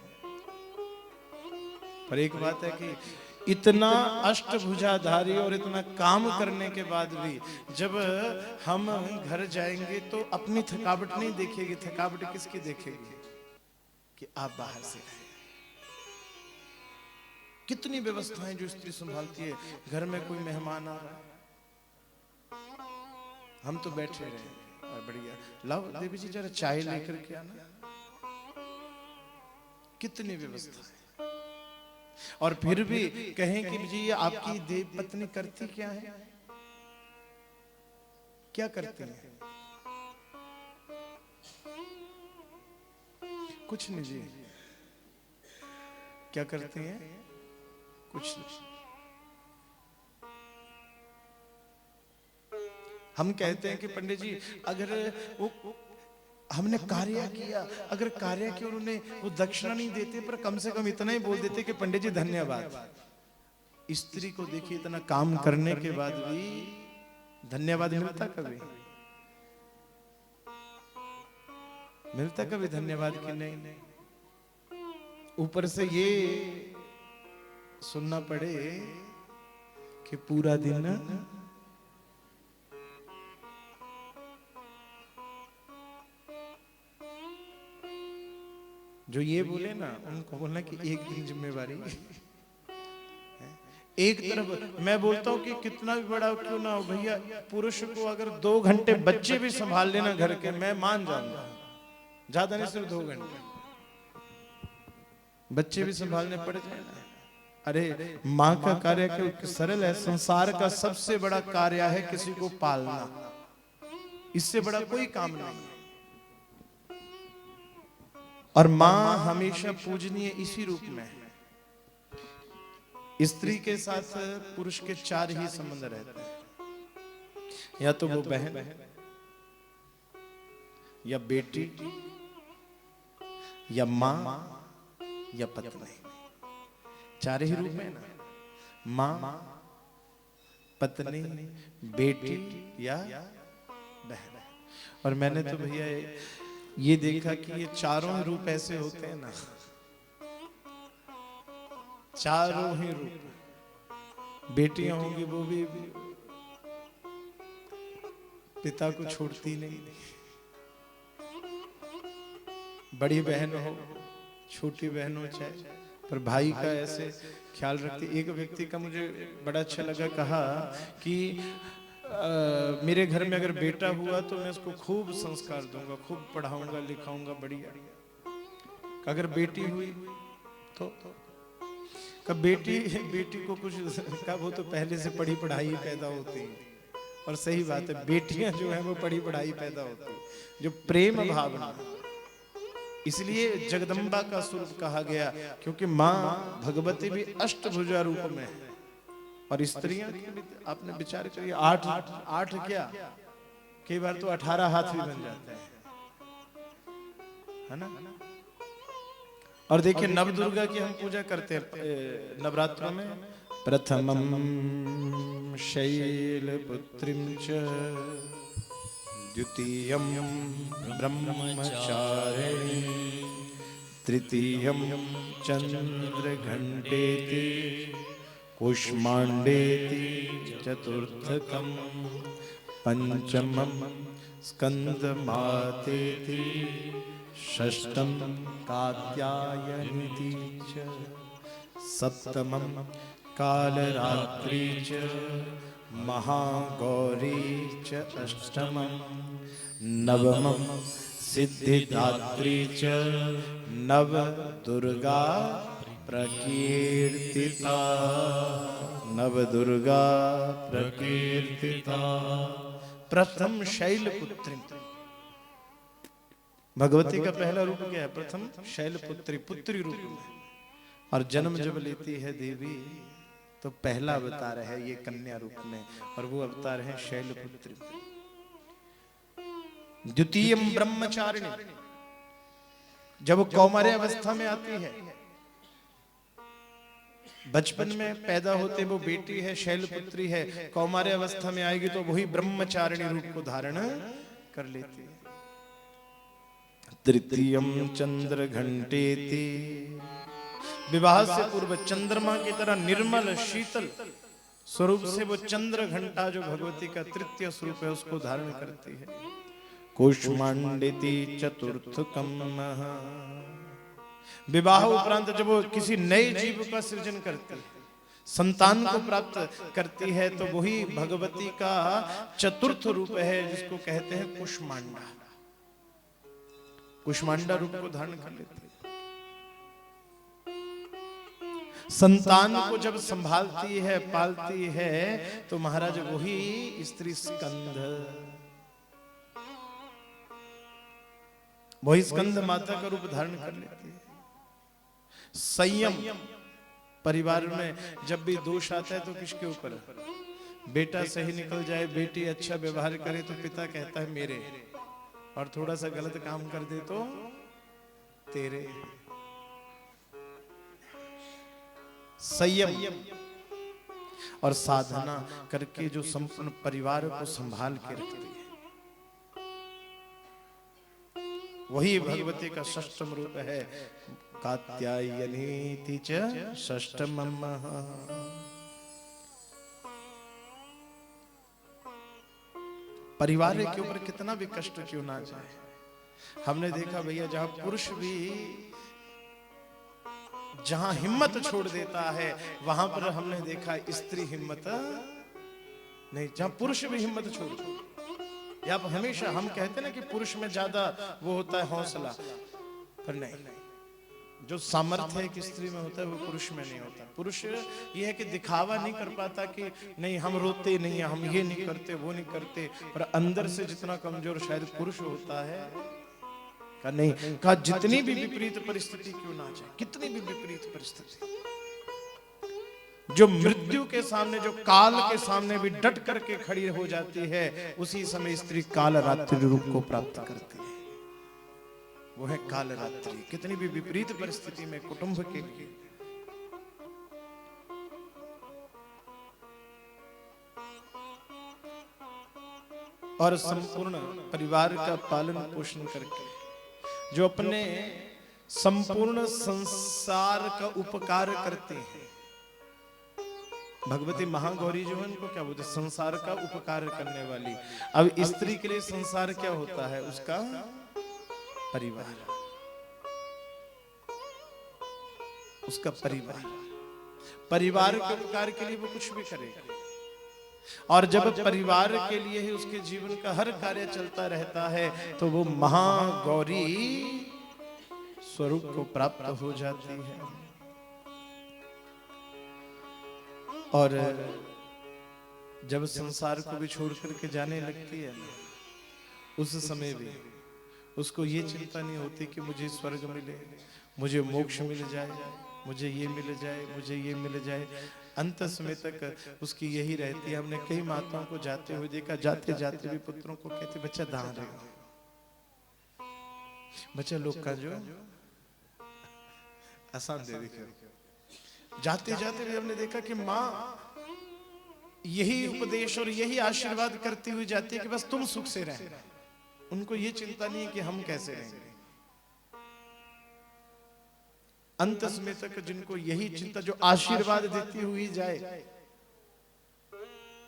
पर एक बात है कि इतना अष्टभुजाधारी और इतना काम करने के बाद भी जब हम घर जाएंगे तो अपनी थकावट नहीं देखेगी, थकावट किसकी देखेगी कि आप बाहर से आए। कितनी व्यवस्थाएं जो स्त्री संभालती है, घर में कोई मेहमान आ रहा है हम तो बैठे रहे बढ़िया, लाओ देवी जी जरा चाय लेकर के आना। कितनी व्यवस्था है। और फिर भी कहें कि जी ये आपकी देव पत्नी करती क्या है, क्या करती है? कुछ नहीं जी, क्या करती हैं? कुछ नहीं। हम कहते हैं कि पंडित जी अगर वो हमने कार्य किया, अगर कार्य किया उन्होंने वो दक्षिणा नहीं देते पर कम से कम इतना ही बोल देते कि पंडित जी धन्यवाद। स्त्री को देखिए इतना काम करने के बाद भी धन्यवाद मिलता कभी? मिलता कभी धन्यवाद कि नहीं? ऊपर से ये सुनना पड़े कि पूरा दिन जो ये बोले ना उनको बोलना कि एक दिन जिम्मेवारी एक तरफ। मैं बोलता हूँ कि कितना भी बड़ा क्यों ना हो भैया, पुरुष को अगर 2 घंटे बच्चे भी संभाल लेना घर के, मैं मान जाऊंगा। ज्यादा नहीं, सिर्फ 2 घंटे बच्चे भी संभालने पड़ जाए ना। अरे माँ का कार्य क्यों सरल है। संसार का सबसे बड़ा कार्य है किसी को पालना, इससे बड़ा कोई काम नहीं। और माँ हमेशा पूजनीय इसी रूप में है। स्त्री के साथ पुरुष के 4 ही संबंध रहते हैं, या तो वो बहन, या बेटी, या माँ, या पत्नी। 4 ही रूप में ना, माँ, पत्नी, बेटी या बहन। और मैंने तो भैया ये देखा कि ये चारों रूप ऐसे होते हैं ना, चारों ही रूप। बेटियां होंगी वो भी पिता को छोड़ती नहीं, बड़ी बहन हो छोटी बहन हो चाहे, पर भाई का ऐसे ख्याल रखती। एक व्यक्ति का मुझे बड़ा अच्छा लगा, कहा कि मेरे घर में अगर बेटा हुआ तो मैं उसको खूब संस्कार दूंगा, खूब पढ़ाऊंगा लिखाऊंगा बढ़िया। अगर बेटी हुई तो कब बेटी को कुछ कब वो तो पहले से पढ़ी पढ़ाई पैदा होती है। और सही बात है, बेटियां जो है वो पढ़ी पढ़ाई पैदा होती है, जो प्रेम भावना। इसलिए जगदम्बा का स्वरूप कहा गया, क्योंकि माँ भगवती भी अष्टभुजा रूप में है। और स्त्रियां आपने विचार करिए, 8 क्या कई बार तो 18 हाथ भी बन जाते हैं, है ना। और देखिए नव दुर्गा की हम पूजा करते हैं नवरात्रों में। प्रथमम शैलपुत्रीं च द्वितीयं ब्रह्मचारिणी तृतीयं चंद्रघंटेति कुष्मांडेति चतुर्थकं पंचमं स्कंदमातेति षष्ठं कात्यायनीति च सप्तमं कालरात्रि च महागौरी च अष्टमं नवमं सिद्धिदात्री च नव दुर्गा प्रकीर्तिता। नव दुर्गा प्रकीर्तिता। प्रथम शैलपुत्री, भगवती का पहला रूप क्या है? प्रथम शैलपुत्री, पुत्री रूप में। और जन्म जब लेती है देवी तो पहला अवतार है ये कन्या रूप में, और वो अवतार है शैलपुत्री। द्वितीयम ब्रह्मचारिणी, जब वो कौमार्य अवस्था में आती है, बचपन में पैदा होते वो बेटी है, शैलपुत्री है, कौमार्य अवस्था में आएगी तो वही ब्रह्मचारिणी रूप को धारण कर लेती है। तृतीयम चंद्र घंटेति, विवाह से पूर्व चंद्रमा की तरह निर्मल शीतल स्वरूप से वो चंद्र घंटा जो भगवती का तृतीय स्वरूप है उसको धारण करती है। कुष्मांडिति चतुर्थकम, विवाह उपरांत जब वो किसी नए जीव का सृजन करती है, संतान को प्राप्त करती है, तो वही भगवती का चतुर्थ रूप है जिसको कहते हैं कुष्मांडा। कुष्मांडा रूप को धारण कर लेती है। संतान को जब संभालती है, पालती है, तो महाराज वही स्त्री स्कंद, वही स्कंद माता का रूप धारण कर लेती है। संयम, परिवार में जब भी दोष आता है तो किसके ऊपर? बेटा सही निकल जाए, बेटी अच्छा व्यवहार करे तो पिता कहता है मेरे, और थोड़ा सा गलत काम कर दे तो तेरे। संयम और साधना करके जो संपूर्ण परिवार को संभाल के रखती है, वही भगवती का षष्ठम रूप है। कात्यायनीति च षष्ठमम्। परिवार के ऊपर कितना भी कष्ट क्यों ना जाए, हमने देखा भैया जहां पुरुष भी जहां हिम्मत छोड़ देता है, वहां पर हमने देखा स्त्री हिम्मत नहीं, जहां पुरुष भी हिम्मत छोड़ दे। या हमेशा हम कहते ना कि पुरुष में ज्यादा वो होता है हौसला, पर नहीं, जो सामर्थ्य एक स्त्री में होता है वो पुरुष में नहीं होता। पुरुष ये है कि दिखावा नहीं कर पाता कि नहीं हम रोते नहीं, हम ये नहीं करते, वो नहीं करते, पर अंदर से जितना कमजोर शायद पुरुष होता है। का नहीं, का जितनी भी विपरीत परिस्थिति क्यों ना जाए, कितनी भी विपरीत परिस्थिति, जो मृत्यु के सामने, जो काल के सामने भी डट करके खड़ी हो जाती है, उसी समय स्त्री काल रात्रि रूप को प्राप्त करती है। वो है काल रात्रि। कितनी भी विपरीत परिस्थिति में कुटुंब के लिए और संपूर्ण परिवार का पालन पोषण करके जो अपने संपूर्ण संसार का उपकार करते हैं, भगवती महागौरी जो है उनको क्या बोलते हैं? संसार का उपकार करने वाली। अब स्त्री के लिए संसार क्या होता है? उसका परिवार, उसका परिवार। परिवार के उपकार के लिए वो कुछ भी करेगा, और जब परिवार के लिए ही उसके जीवन का हर कार्य चलता रहता है, तो वो महागौरी स्वरूप को प्राप्त हो जाती है। और जब संसार को भी छोड़ करके जाने लगती है, उस समय भी उसको ये चिंता नहीं होती कि मुझे स्वर्ग मिले, मुझे मोक्ष मिल जाए, मुझे ये मिल जाए, मुझे ये मिल जाए। अंत समय तक उसकी यही रहती है। हमने कई माताओं को जाते हुए देखा, जाते जाते भी पुत्रों को कहते बच्चा दान रहेगा, बच्चा लोग का जो आसान दे देखो। जाते जाते भी हमने देखा कि माँ यही उपदेश और यही आशीर्वाद करती हुई जाती है कि बस तुम सुख से रहे। उनको ये चिंता नहीं है कि हम कैसे रहेंगे। अंत समय तक जिनको यही चिंता, जो आशीर्वाद देती हुई जाए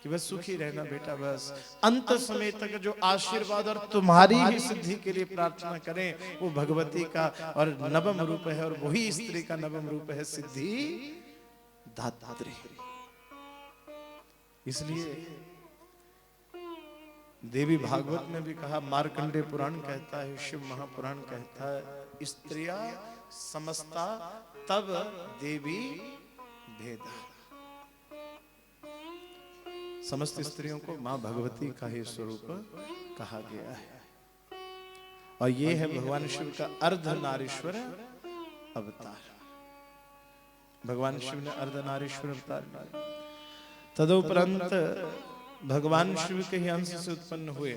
कि बस सुखी रहना बेटा, बस अंत समय तक जो आशीर्वाद और तुम्हारी ही सिद्धि के लिए प्रार्थना करें, वो भगवती का और नवम रूप है, और वही स्त्री का नवम रूप है सिद्धि दात्री। इसलिए देवी भागवत में भी कहा, मार्कंडेय पुराण कहता है, शिव महापुराण कहता है, स्त्रिया समस्ता तब देवी भेदा। समस्त स्त्रियों को मां भगवती का ही स्वरूप कहा गया है, और ये है भगवान शिव का अर्धनारीश्वर अवतार। भगवान शिव ने अर्धनारीश्वर अवतार लिया। तदुपरांत भगवान शिव के ही अंश से उत्पन्न हुए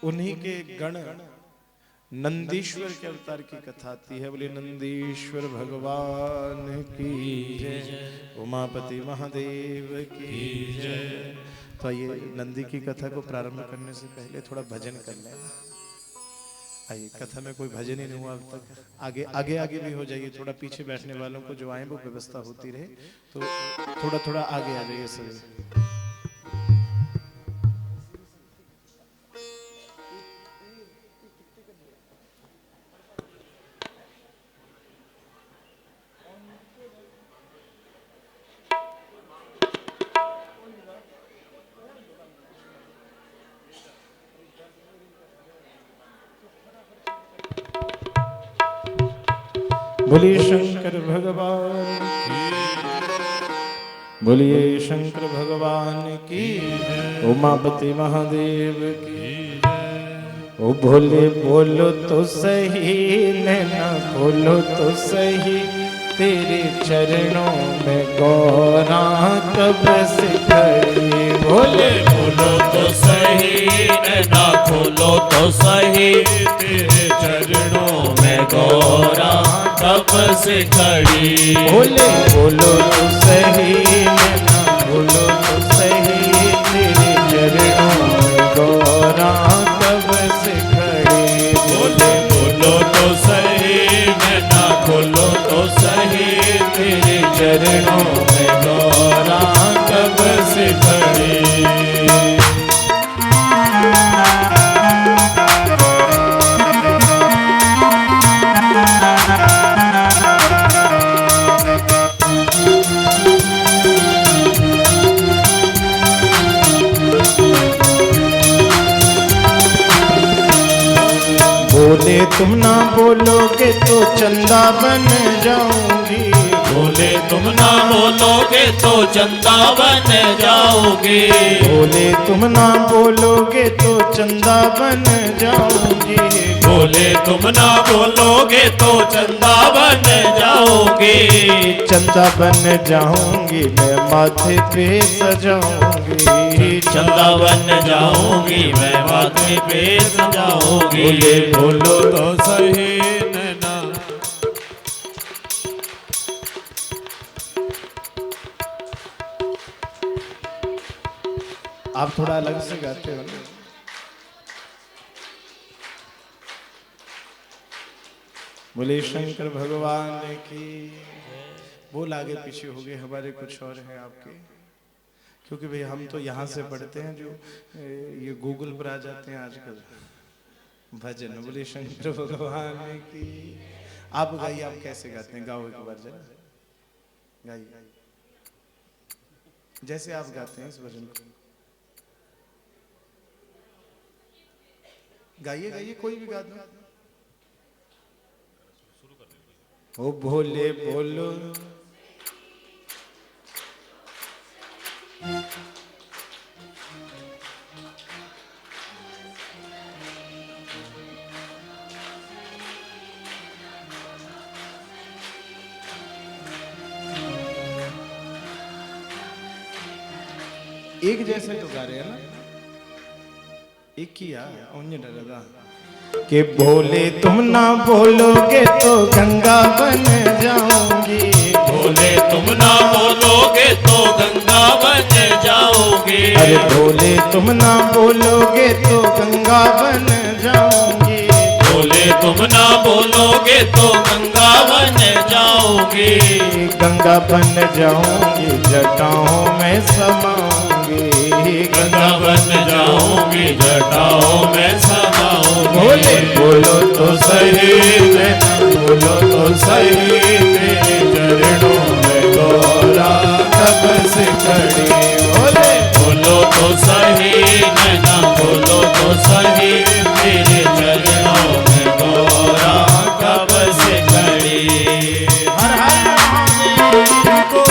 उन्हीं के गण नंदीश्वर के अवतार की कथा आती है। बोले नंदीश्वर भगवान की जय, उमापति महादेव की जय। तो ये नंदी की कथा को प्रारंभ करने से पहले थोड़ा भजन कर लेना। आइए, कथा में कोई भजन ही नहीं हुआ अब तक, आगे आगे आगे भी हो जाइए। थोड़ा पीछे बैठने वालों को जो आए वो व्यवस्था होती रहे, तो थोड़ा थोड़ा आगे आ जाइए सभी। बोलिए शंकर भगवान की, बोलिए शंकर भगवान की, उमापति महादेव की। ओ भोले बोलो तो सही, नैना बोलो तो सही, तेरे चरणों में गौरा कब से खड़ी।
भोले बोलो तो सही, नैना खोलो तो सही, तेरे चरणों में गौरा कब से खड़ी।
भोले बोलो तो सही, नैना बोलो तो सही, तेरे चरणों में गौरा कब से खड़ी।
भोले बोलो तो सही, नैना खोलो तो सही, तेरे चरणों में गौरा कब से खड़ी।
बोले तुम ना बोलोगे तो चंदा बन जाऊंगी।
बोले तुम ना बोलोगे तो चंदा बन जाओगे।
बोले तुम ना बोलोगे तो चंदा बन जाऊंगी।
बोले तुम ना बोलोगे तो चंदा बन जाओगे।
चंदा बन जाऊंगी मैं माथे पे सजाऊंगी।
चंदा बन जाऊंगी मैं माथे पे सजाऊंगी।
बोले बोलो
तो सही नैना।
आप थोड़ा अलग से गाते हो ना। बोले शंकर भगवान की। बोल आगे पीछे हो गए, हमारे कुछ और हैं आपके, क्योंकि भाई हम तो यहाँ से पढ़ते हैं, जो ये गूगल पर आ जाते हैं आजकल भजन। बोले शंकर भगवान की। आप गाइए, आप कैसे गाते हैं, गाओ एक बार जरा गाइए जैसे आप गाते हैं इस भजन को। गाइए गाइए, कोई भी गा दो। ओ भोले बोलो एक जैसे तो गा रहे हैं ना, एक किया उन्हें डरदा कि बोले तुम ना बोलोगे तो गंगा बन जाऊंगी।
बोले तुम ना बोलोगे तो गंगा बन जाओगे।
अरे बोले तुम ना बोलोगे तो गंगा बन जाऊंगी।
बोले तुम ना बोलोगे तो गंगा बन जाओगे।
गंगा बन जाऊंगी, जटाओं में समाऊंगी।
गंगा बन जाऊंगी, जटाओं में समाऊंगी।
बोले बोलो तो सही,
बोलो तो सही, तेरे चरणों में गौरा कब से खड़ी।
बोले
बोलो तो सही, नैना बोलो तो सही, तेरे चरणों में गौरा कब से खड़ी।
हर हर को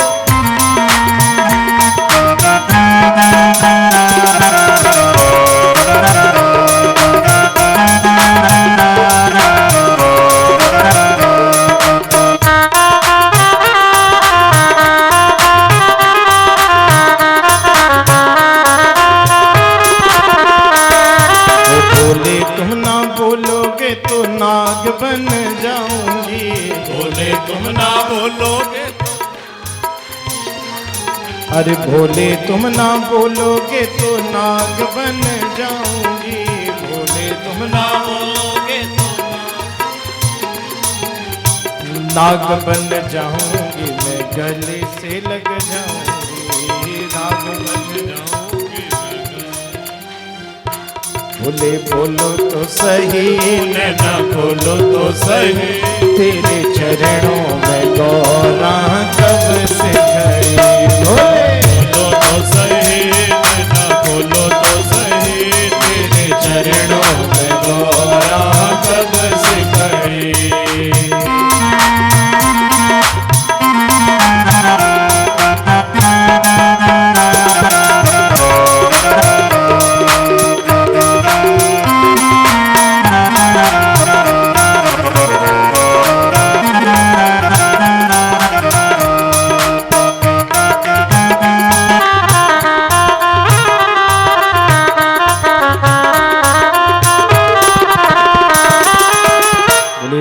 बोले तुम ना बोलोगे तो नाग बन जाऊंगी।
बोले तुम ना बोलोगे तो,
अरे बोले तुम ना बोलोगे तो नाग बन जाऊंगी। बोले तुम ना
बोलोगे तो
नाग बन जाऊंगी, मैं गले से लग जाऊंगी। नाग बन जाऊंगी, बोले बोलो तो सही,
ना बोलो तो सही,
तेरे चरणों में गौरा कब से खड़ी।
बोलो तो सही, ना बोलो तो सही, तेरे चरणों में गौरा कब से खड़ी।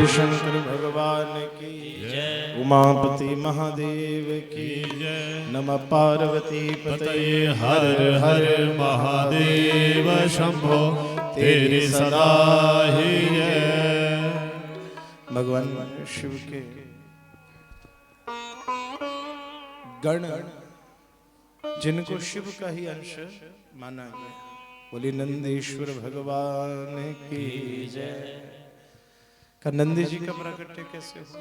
शंकर भगवान की जय, उमापति महादेव की जय, नमः पार्वती पतये
हर हर महादेव शंभो, तेरी सदा ही जय।
भगवान शिव के गण जिनको शिव का ही अंश माना गया, बोली नंदीश्वर भगवान की जय। का नंदी जी का प्राकट्य कैसे हुआ?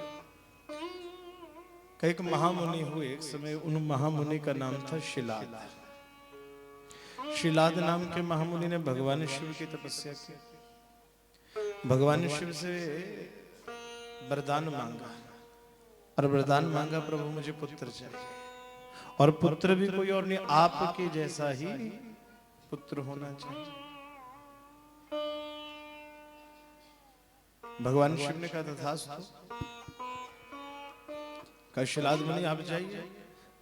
का एक महामुनि हुए एक समय, उन महामुनि का नाम था शिलाद। शिलाद नाम के महामुनि ने भगवान शिव की तपस्या की, भगवान शिव से वरदान मांगा और वरदान मांगा, प्रभु मुझे पुत्र चाहिए, और पुत्र भी कोई और नहीं, आपके जैसा ही पुत्र होना चाहिए। भगवान शिव ने कहा तथास्तु। कहा शिलाद मुनि आप जाइए,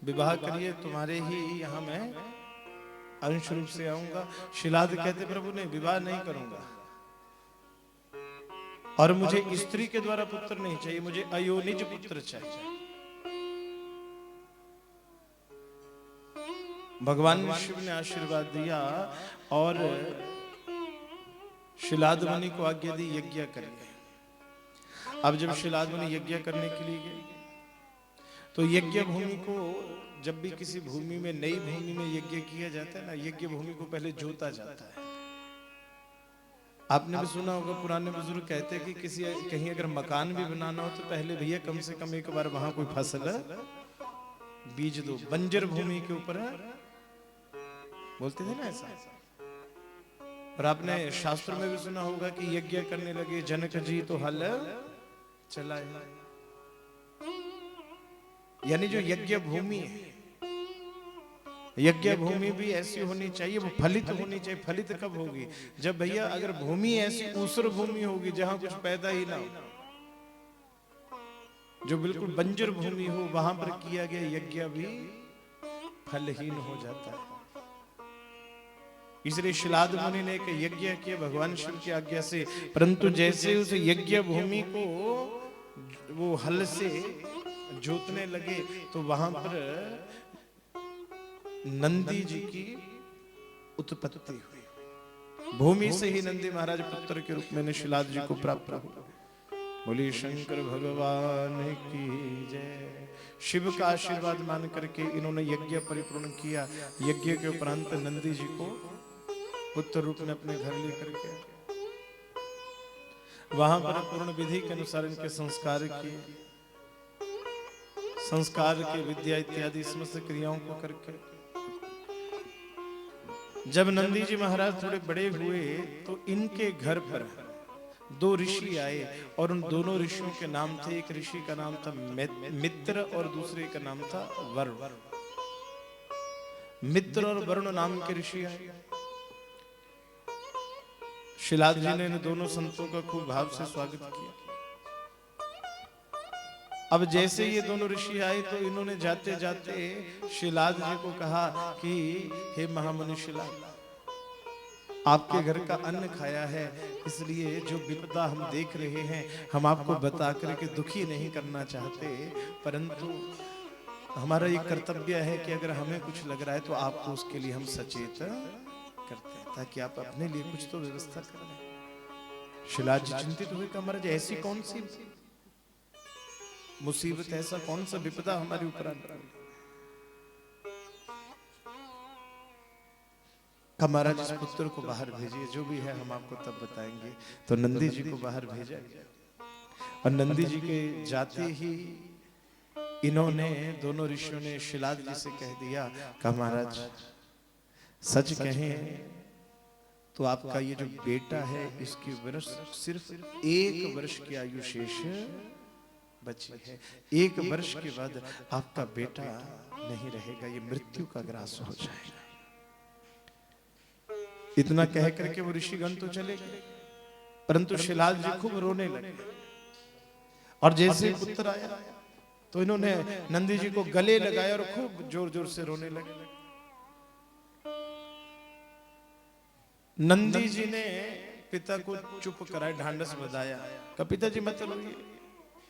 विवाह करिए, तुम्हारे ही यहाँ मैं अंश रूप से आऊंगा। शिलाद कहते प्रभु ने विवाह नहीं करूंगा, और मुझे स्त्री के द्वारा पुत्र नहीं चाहिए, मुझे अयोनिज पुत्र चाहिए। भगवान शिव ने आशीर्वाद दिया और शिलाद मुनि को आज्ञा दी यज्ञ करिए। अब जब शिलाद मुनि यज्ञ करने के लिए गए तो यज्ञ भूमि को, जब भी किसी भूमि में, नई भूमि में यज्ञ किया जाता है ना, यज्ञ भूमि को पहले जोता जाता है। आपने भी सुना होगा, पुराने बुजुर्ग कहते हैं कि किसी कहीं अगर मकान भी बनाना हो तो पहले भैया कम से कम एक बार वहां कोई फसल बीज दो, बंजर भूमि के ऊपर बोलते थे ना ऐसा। और आपने शास्त्र में भी सुना होगा कि यज्ञ करने लगे जनक जी तो हल चलाए, यानी जो यज्ञ भूमि है, यज्ञ भूमि भी ऐसी होनी चाहिए, वो फलित होनी चाहिए। फलित कब होगी? जब भैया अगर भूमि ऐसी ऊसर भूमि होगी जहां कुछ पैदा ही ना हो, जो बिल्कुल बंजर भूमि हो, वहां पर किया गया यज्ञ भी फलहीन हो जाता है। इसलिए शिलाद मुनि ने एक यज्ञ किया भगवान शिव की आज्ञा से, परंतु जैसे उस यज्ञ भूमि को वो हल से जोतने लगे तो वहां पर नंदी जी की उत्पत्ति हुई। भूमि से ही नंदी महाराज पुत्र के रूप में शिलाद जी को प्राप्त हुआ। बोली शंकर भगवान की जय। शिव का आशीर्वाद मान करके इन्होंने यज्ञ परिपूर्ण किया। यज्ञ के उपरांत नंदी जी को पुत्र रूप में अपने घर लेकर के वहां पर पूर्ण विधि के अनुसार इनके संस्कार किए। संस्कार के विद्या इत्यादि समस्त क्रियाओं को करके जब नंदी जी महाराज थोड़े बड़े हुए तो इनके घर पर दो ऋषि आए और उन दोनों ऋषियों के नाम थे, एक ऋषि का नाम था मित्र और दूसरे का नाम था वरुण। मित्र और वरुण नाम के ऋषि आए। शिलाद जी ने इन दोनों संतों का खूब भाव से स्वागत किया। अब जैसे ये दोनों ऋषि आए तो इन्होंने जाते जाते शिलाद जी को कहा कि हे महामुनि शिलाद, आपके घर का अन्न खाया है, इसलिए जो विपदा हम देख रहे हैं हम आपको बता करके दुखी नहीं करना चाहते, परंतु हमारा ये कर्तव्य है कि अगर हमें कुछ लग रहा है तो आपको उसके लिए हम सचेत करते हैं, ताकि आप अपने लिए कुछ तो व्यवस्था कर लें। शिलाजी चिंतित हुए कि महाराज ऐसी कौन सी मुसीबत, ऐसा कौन सा विपदा हमारे ऊपर आ रहा है। महाराज इस पुत्र को बाहर भेजिए, जो भी है हम आपको तब बताएंगे। तो नंदी जी को बाहर भेजा और नंदी जी के जाते ही इन्होंने, दोनों ऋषियों ने शिलाद जी से कह दिया कि महाराज सच कहें तो आपका ये जो बेटा है इसकी वर्ष सिर्फ 1 वर्ष की आयु शेष बची है। 1 वर्ष के बाद आपका बेटा नहीं रहेगा, ये मृत्यु का ग्रास हो जाएगा। इतना कह करके वो ऋषिगण तो चले गए, परंतु शिलाद जी खूब रोने लगे। और जैसे पुत्र आया तो इन्होंने नंदी जी को गले लगाया और खूब जोर जोर से रोने लगे। नंदी जी ने पिता को चुप कराया, ढांढस बधाया, कहा पिताजी मत रोइए,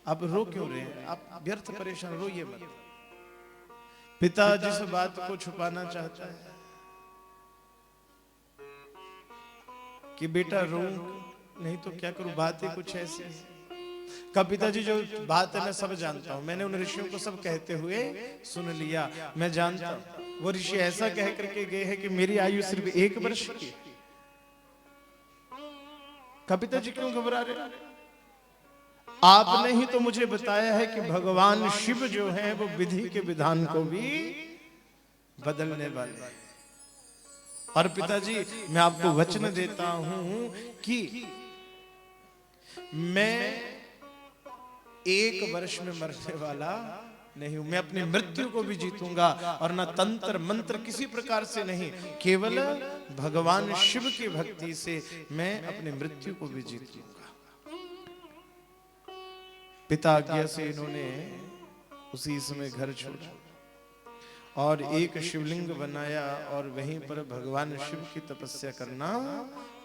आप रो क्यों रहे हैं, आप व्यर्थ परेशान, रोइए मत। पिता जिस बात को छुपाना चाहता है कि बेटा रो नहीं तो क्या करूं, बात ही कुछ ऐसी है। कहा पिताजी जो बात है मैं सब जानता हूं, मैंने उन ऋषियों को सब कहते हुए सुन लिया, मैं जानता हूं। वो ऋषि ऐसा कह करके गए हैं कि मेरी आयु सिर्फ 1 वर्ष की। कहा पिताजी क्यों घबरा रहे, आपने ही तो मुझे बताया है कि भगवान शिव जो है वो विधि के विधान को भी बदलने वाले हैं। और पिताजी मैं आपको वचन देता हूं कि मैं 1 वर्ष में मरने वाला नहीं हूं, मैं अपनी मृत्यु को भी जीतूंगा और ना तंत्र मंत्र किसी प्रकार से नहीं, केवल भगवान शिव की भक्ति से मैं अपनी मृत्यु को भी जीत लूंगा। पिता आज्ञा से इन्होंने उसी समय घर छोड़ा और एक शिवलिंग बनाया और वहीं पर भगवान शिव की तपस्या करना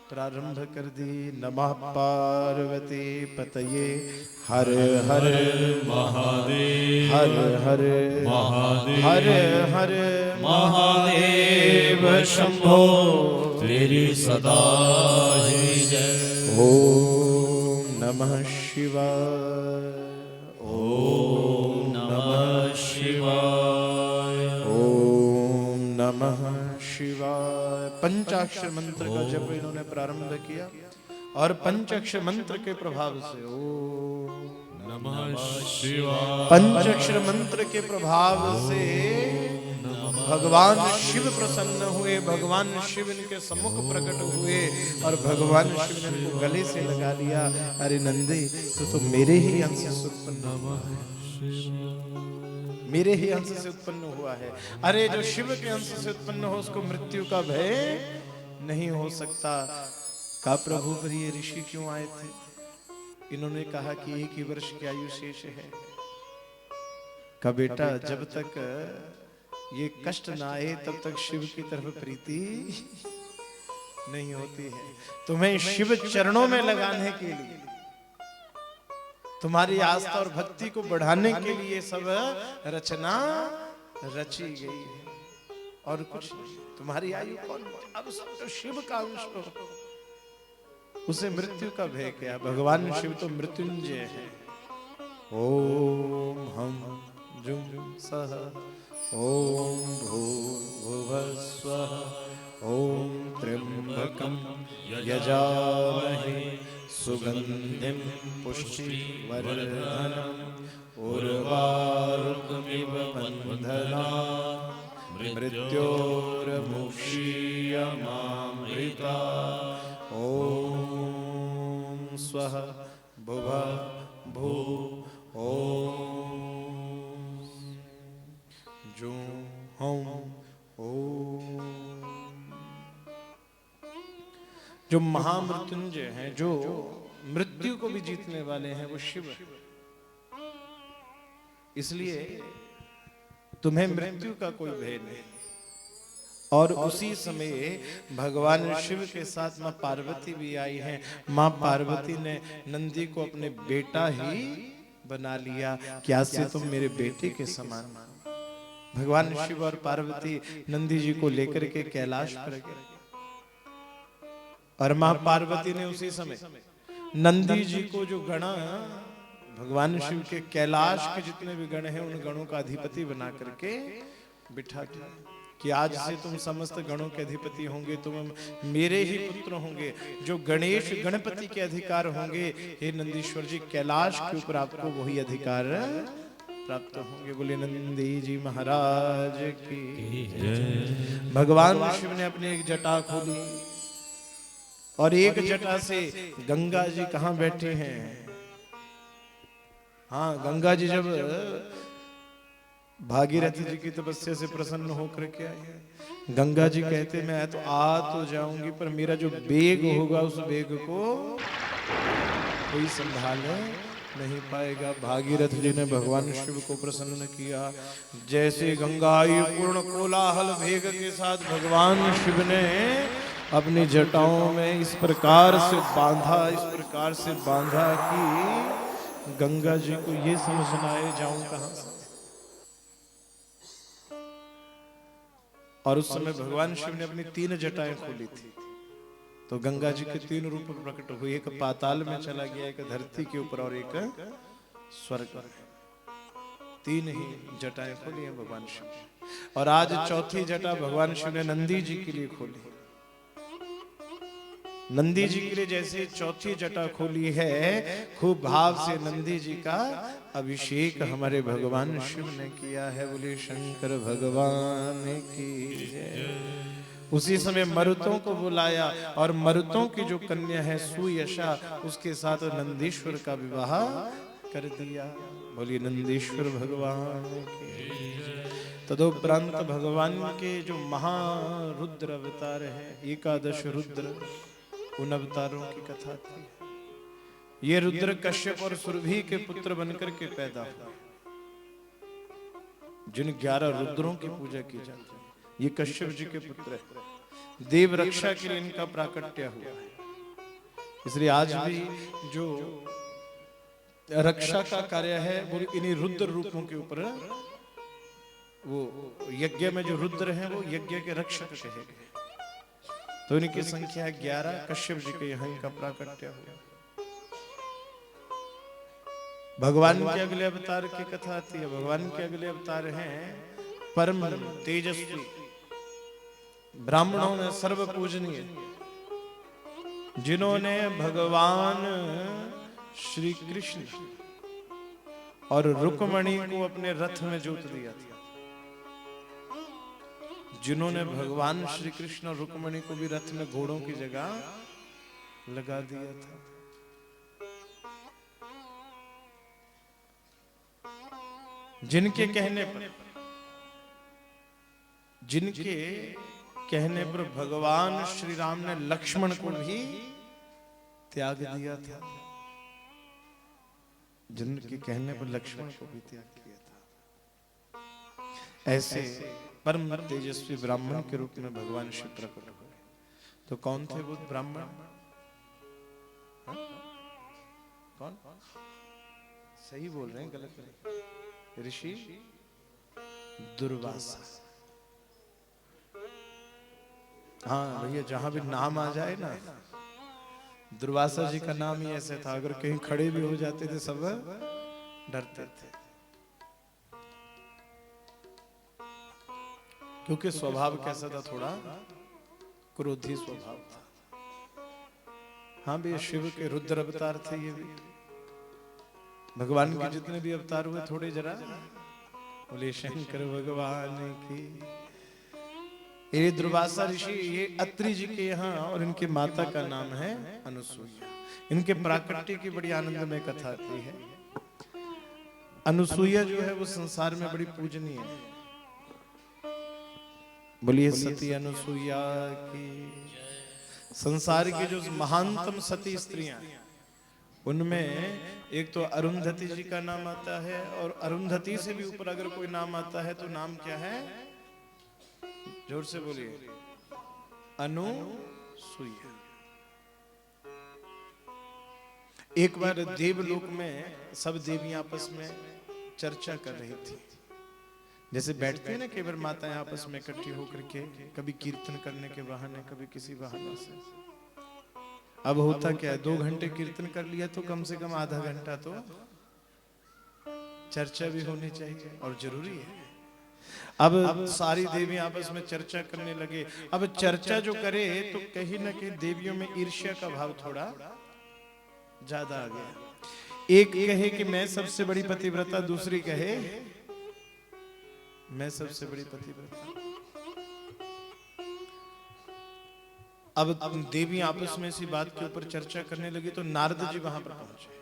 प्रारंभ कर दी। नमः पार्वती पतये हर हर
महादेव,
हर हर
महादेव,
हर हर
महादेव शंभो, तेरी सदा ही जय।
ओम नमः शिवाय,
ओम नमः शिवाय,
ओम नमः शिवाय। पंचाक्षर मंत्र का जप इन्होंने प्रारंभ किया और पंचाक्षर मंत्र के प्रभाव से ओम
नमः शिवाय,
पंचाक्षर मंत्र के प्रभाव से भगवान शिव प्रसन्न हुए, भगवान शिव इनके सम्मुख प्रकट हुए और भगवान शिव ने इनको गले से लगा लिया। अरे नंदी तो मेरे ही अंश से उत्पन्न हुआ है, मेरे ही अंश से उत्पन्न हुआ है। अरे जो शिव के अंश से उत्पन्न हो उसको मृत्यु का भय नहीं हो सकता। का प्रभु पर ये ऋषि क्यों आए थे? इन्होंने कहा कि 1 ही वर्ष की आयु शेष है। का बेटा जब तक ये कष्ट ना आए तब तक शिव की तरफ प्रीति नहीं होती है। तुम्हें शिव चरणों में लगाने के लिए, तुम्हारी आस्था और भक्ति को बढ़ाने के लिए सब रचना रची गई है और कुछ नहीं। तुम्हारी आयु कौन, अब तो शिव का अंश हो, उसे मृत्यु का भय क्या? भगवान शिव तो मृत्युंजय है। ओम हम जुम सह ओम भूर्भुवः स्वः ओम त्र्यंबकं यजामहे सुगंधिं पुष्टिवर्धनम् उर्वारुकमिव बन्धनात् मृत्योर्मुक्षीयमामृता। ओम स्वः भुवः भू ओम जूं हौं ओम। जो महामृत्युंजय हैं, जो मृत्यु को भी जीतने वाले हैं, वो शिव है। इसलिए तुम्हें मृत्यु का कोई भय नहीं। और उसी समय भगवान शिव के साथ माँ पार्वती भी आई हैं। माँ पार्वती ने नंदी को अपने बेटा ही बना लिया, क्या से तुम मेरे बेटे के समान। भगवान शिव और पार्वती नंदी जी को लेकर के कैलाश पर गए और माँ पार्वती ने उसी समय नंदी जी को जो गणा भगवान शिव के कैलाश के जितने भी गण हैं उन गणों का अधिपति बना करके बिठा दिया कि आज से तुम समस्त गणों के अधिपति होंगे, तुम मेरे ही पुत्र होंगे। जो गणेश गणपति के अधिकार होंगे, हे नंदीश्वर जी, कैलाश के ऊपर आपको वही अधिकार प्राप्त होंगे। बोले नंदी जी महाराज की जय। भगवान शिव ने अपनी एक जटा खोली और एक जटा से गंगा जी कहां बैठे हैं। हाँ, गंगा जी जब भागीरथी जी की तपस्या से प्रसन्न होकर के आए, गंगा जी कहते मैं तो आ तो जाऊंगी पर मेरा जो वेग होगा उस वेग को कोई संभाल नहीं पाएगा। भागीरथ जी ने भगवान शिव को प्रसन्न किया। जैसे गंगा आई पूर्ण कोलाहल वेग के साथ भगवान शिव ने अपनी जटाओं में इस प्रकार से बांधा, इस प्रकार से बांधा कि गंगा जी को ये समझ ना आए जाऊं कहां से। और उस समय भगवान शिव ने अपनी 3 जटाएं खोली थी, तो गंगा जी के 3 रूप प्रकट हुए। एक पाताल में चला गया, एक धरती के ऊपर और एक स्वर्ग में। 3 ही जटाएं खोली हैं भगवान शिव ने। और आज चौथी जटा भगवान शिव ने नंदी जी के लिए खोली। नंदी जी के लिए जैसे चौथी जटा खोली है, खूब भाव से नंदी जी का अभिषेक हमारे भगवान शिव ने किया है। बोले शंकर भगवान की जय। उसी समय मरुतों को बुलाया और मरुतों की जो कन्या है सुयशा, उसके साथ नंदीश्वर का विवाह कर दिया। बोलिए नंदीश्वर भगवान की। तदुपरांत भगवान के जो महारुद्र अवतार है, 11 रुद्र, उन अवतारों की कथा थी। ये रुद्र कश्यप और सुरभि के पुत्र बनकर के पैदा हुए। जिन 11 रुद्रों की पूजा की जाती है, ये कश्यप जी के पुत्र है। देव रक्षा के लिए इनका प्राकट्य हुआ है। इसलिए आज भी जो रक्षा का कार्य है वो इन्हीं रुद्र रूपों के ऊपर, वो यज्ञ में जो रुद्र हैं वो यज्ञ के रक्षक कहे गए। तो इनकी संख्या 11। कश्यप जी के यहाँ इनका प्राकट्य हुआ। भगवान के अगले अवतार की कथा आती है। भगवान के अगले अवतार हैं परम तेजस्वी, ब्राह्मणों में सर्व पूजनीय, जिन्होंने भगवान श्री कृष्ण और रुक्मणी को अपने रथ में जोत दिया था। जिन्होंने भगवान श्री कृष्ण और रुक्मणी को भी रथ में घोड़ों की जगह लगा दिया था। जिनके कहने पर भगवान श्री राम ने लक्ष्मण को भी त्याग दिया था। जिनके कहने पर लक्ष्मण को भी त्याग किया था। ऐसे परम तेजस्वी ब्राह्मण के रूप में भगवान शिव प्रकट हुए। तो कौन थे वो ब्राह्मण? कौन? सही बोल रहे हैं, गलत नहीं। ऋषि दुर्वासा। हाँ भैया, जहां भी नाम आ जाए ना, दुर्वासा जी का नाम ही ऐसे था, अगर कहीं खड़े भी हो जाते थे सब डरते थे, क्योंकि स्वभाव कैसा था, थोड़ा क्रोधी स्वभाव था। हाँ भैया, शिव के रुद्र अवतार थे ये भी। भगवान के जितने भी अवतार हुए थोड़े जरा बोले शंकर भगवान की। ये दुर्वासा ऋषि, ये अत्रि जी के यहाँ, और इनके माता का नाम है अनुसुईया। इनके प्राकट्य की बड़ी आनंदमय कथा आती है। अनुसुईया जो है वो संसार में बड़ी पूजनीय है। बोलिए सती अनुसुईया की। संसार की जो महानतम सती स्त्रियां, उनमें एक तो अरुंधति जी का नाम आता है, और अरुंधति से भी ऊपर अगर कोई नाम आता है तो नाम क्या है? जोर से बोलिए, अनुसुईया। एक बार देवलोक में सब देवियां आपस में चर्चा कर रही थी। जैसे बैठते हैं ना केवल माताएं आपस में इकट्ठी होकर के, कभी कीर्तन करने के बहाने, कभी किसी बहाने से। अब होता क्या है, 2 घंटे कीर्तन कर लिया तो कम से कम आधा घंटा तो चर्चा भी होनी चाहिए और जरूरी है। अब सारी देवियां आपस में चर्चा करने लगे। अब चर्चा जो करे तो कहीं ना कहीं देवियों में ईर्ष्या का भाव थोड़ा ज्यादा आ गया। एक कहे कि मैं सबसे बड़ी पतिव्रता, दूसरी कहे मैं सबसे बड़ी पतिव्रता। अब देवी आपस में इसी बात के ऊपर चर्चा करने लगी तो नारद जी वहां पर पहुंचे।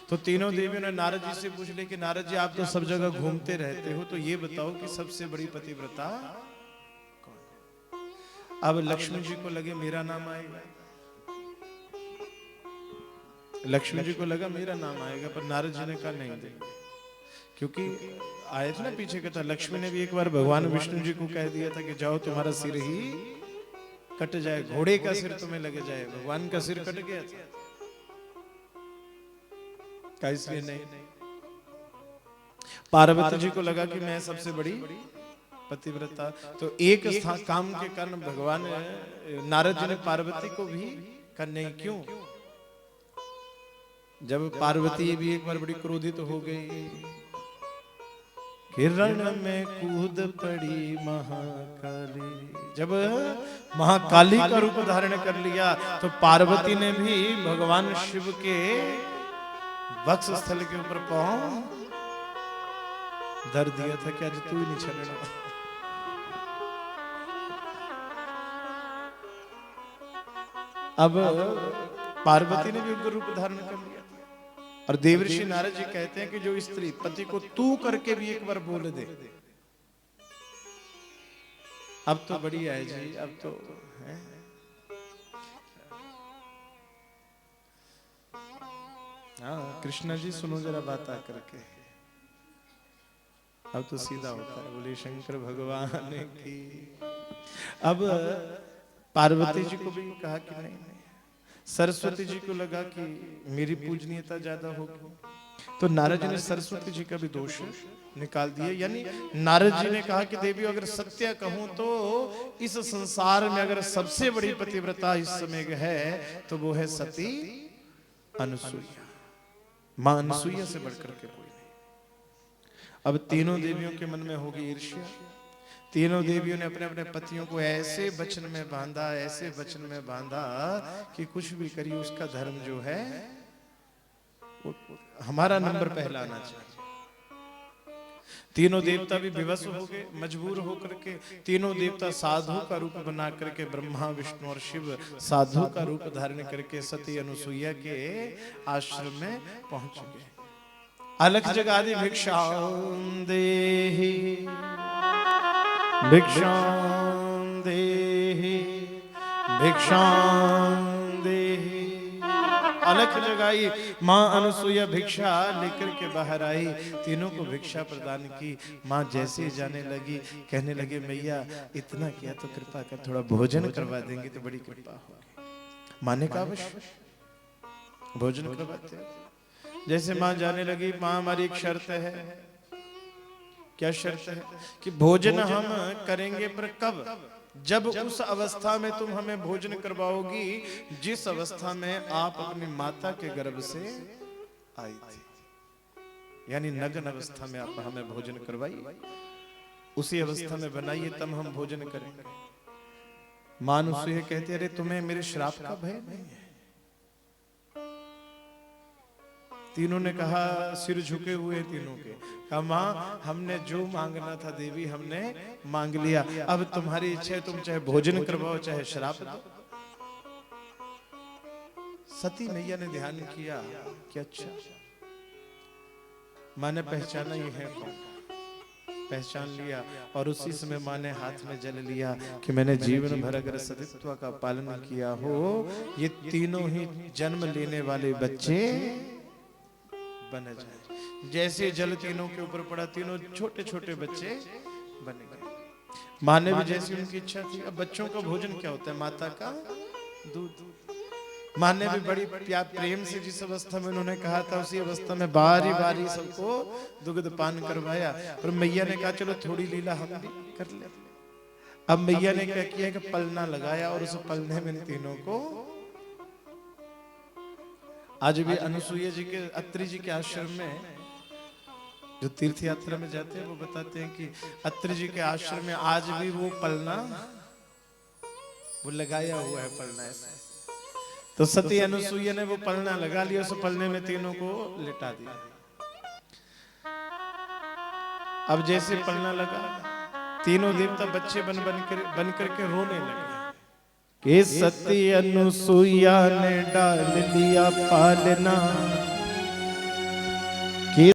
तो तीनों देवियों ने नारद जी से पूछ लिया कि नारद जी आप तो सब जगह घूमते रहते हो, तो ये बताओ कि सबसे बड़ी पतिव्रता कौन? अब लक्ष्मी जी को लगे मेरा नाम आएगा, लक्ष्मी जी को लगा मेरा नाम आएगा, पर नारद जी ने कहा नहीं देंगे। क्योंकि आए थे ना पीछे कहता, लक्ष्मी ने भी एक बार भगवान विष्णु जी को कह दिया था कि जाओ तुम्हारा सिर ही कट जाए, घोड़े का सिर तुम्हें लगे जाए। भगवान का सिर कट गया था, इसलिए नहीं। पार्वती जी को लगा कि मैं सबसे बड़ी पतिव्रता, तो एक काम के कारण भगवान नारद जी ने पार्वती को भी कहा नहीं। क्यों? जब पार्वती भी एक बार बड़ी क्रोधित हो गई, हिरण में कूद पड़ी महाकाली, जब महाकाली का रूप धारण कर लिया तो पार्वती ने भी भगवान शिव के वक्ष स्थल के ऊपर पांव धर दिया था कि आज तू ही नहीं छलना। अब पार्वती ने भी उनका रूप धारण कर लिया। और देवर्षि नारद जी कहते हैं कि जो स्त्री पति को तू करके भी एक बार बोल दे, अब तो बढ़िया है जी, अब तो है। हाँ कृष्णा जी सुनो जरा बात आकर के, अब तो सीधा होता है। बोले शंकर भगवान की। अब पार्वती जी को भी कहा कि नहीं, सरस्वती जी को लगा कि मेरी पूजनीयता ज्यादा होगी, तो नारद जी ने सरस्वती जी का भी दोष निकाल दिया। यानी नारद जी ने कहा कि देवी अगर सत्य कहूं तो इस संसार में अगर सबसे बड़ी पतिव्रता इस समय है तो वो है सती अनुसुईया। मां अनुसुईया से बढ़कर के कोई नहीं। अब तीनों देवियों के मन में होगी ईर्ष्या। तीनों देवियों ने अपने अपने पतियों को ऐसे वचन में बांधा, ऐसे वचन में बांधा कि कुछ भी करिए उसका धर्म जो है हमारा नंबर पहला आना चाहिए। तीनों देवता भी विवश हो गए, मजबूर होकर के। तीनों देवता साधु का रूप बना करके, ब्रह्मा विष्णु और शिव साधु का रूप धारण करके सती अनुसुईया के आश्रम में पहुंच गए। अलख जगादि भिक्षां देहि, भिक्षां देहि, भिक्षां देहि। अलख जगाई, मां अनुसुईया भिक्षा लेकर के बाहर आई, तीनों को भिक्षा प्रदान की। मां जैसे जाने लगी कहने लगे मैया इतना किया तो कृपा कर थोड़ा भोजन करवा देंगे तो बड़ी कृपा होगी। मां ने कहा अवश्य भोजन करवाते। जैसे मां जाने लगी, मां हमारी एक शर्त है। क्या शर्त है? कि भोजन हम करेंगे पर कब? जब उस अवस्था में तुम हमें भोजन करवाओगी जिस अवस्था में आप अपनी माता के गर्भ से आई थी। यानी नग्न अवस्था में आप हमें भोजन करवाइए, उसी अवस्था में बनाइए तब हम भोजन करेंगे। मां अनुसुईया कहते अरे तुम्हें मेरे श्राप का भय नहीं है? तीनों ने कहा, सिर झुके हुए तीनों के, कहा मां हमने जो मांगना था देवी हमने मांग लिया, अब तुम्हारी इच्छा है, तुम चाहे भोजन करवाओ चाहे श्राप दो। सती मैया ने ध्यान किया कि अच्छा मां ने पहचाना ये है कौन, पहचान लिया। और उसी समय मां ने हाथ में जल लिया कि मैंने जीवन भर अगर सतीत्व का पालन किया हो, ये तीनों ही जन्म लेने वाले बच्चे बन जाए। जैसे जल तीनों के ऊपर पड़ा, तीनों छोटे छोटे बच्चे बन गए। माँ ने भी जैसी उनकी इच्छा थी। अब बच्चों का भोजन क्या होता है? माता का दूध। माँ ने भी बड़ी प्यार प्रेम से जिस अवस्था में उन्होंने कहा था उसी अवस्था में बारी बारी सबको दुग्ध पान करवाया। पर मैया ने कहा चलो थोड़ी लीला हम भी कर ले। अब मैया ने क्या किया कि पलना लगाया और उस पलने में इन तीनों को, आज भी अनुसुईया जी के अत्रि जी के आश्रम में जो तीर्थ यात्रा में जाते हैं वो बताते हैं कि अत्रि जी के आश्रम में आज भी वो पलना वो लगाया हुआ है, पलना ऐसे। तो सती अनुसुईया ने वो पलना लगा लिया, उस पलने में तीनों को लिटा दिया। अब जैसे पलना लगा तीनों देवता बच्चे बन करके रोने लगे कि सती अनुसुईया ने डाल लिया पालना,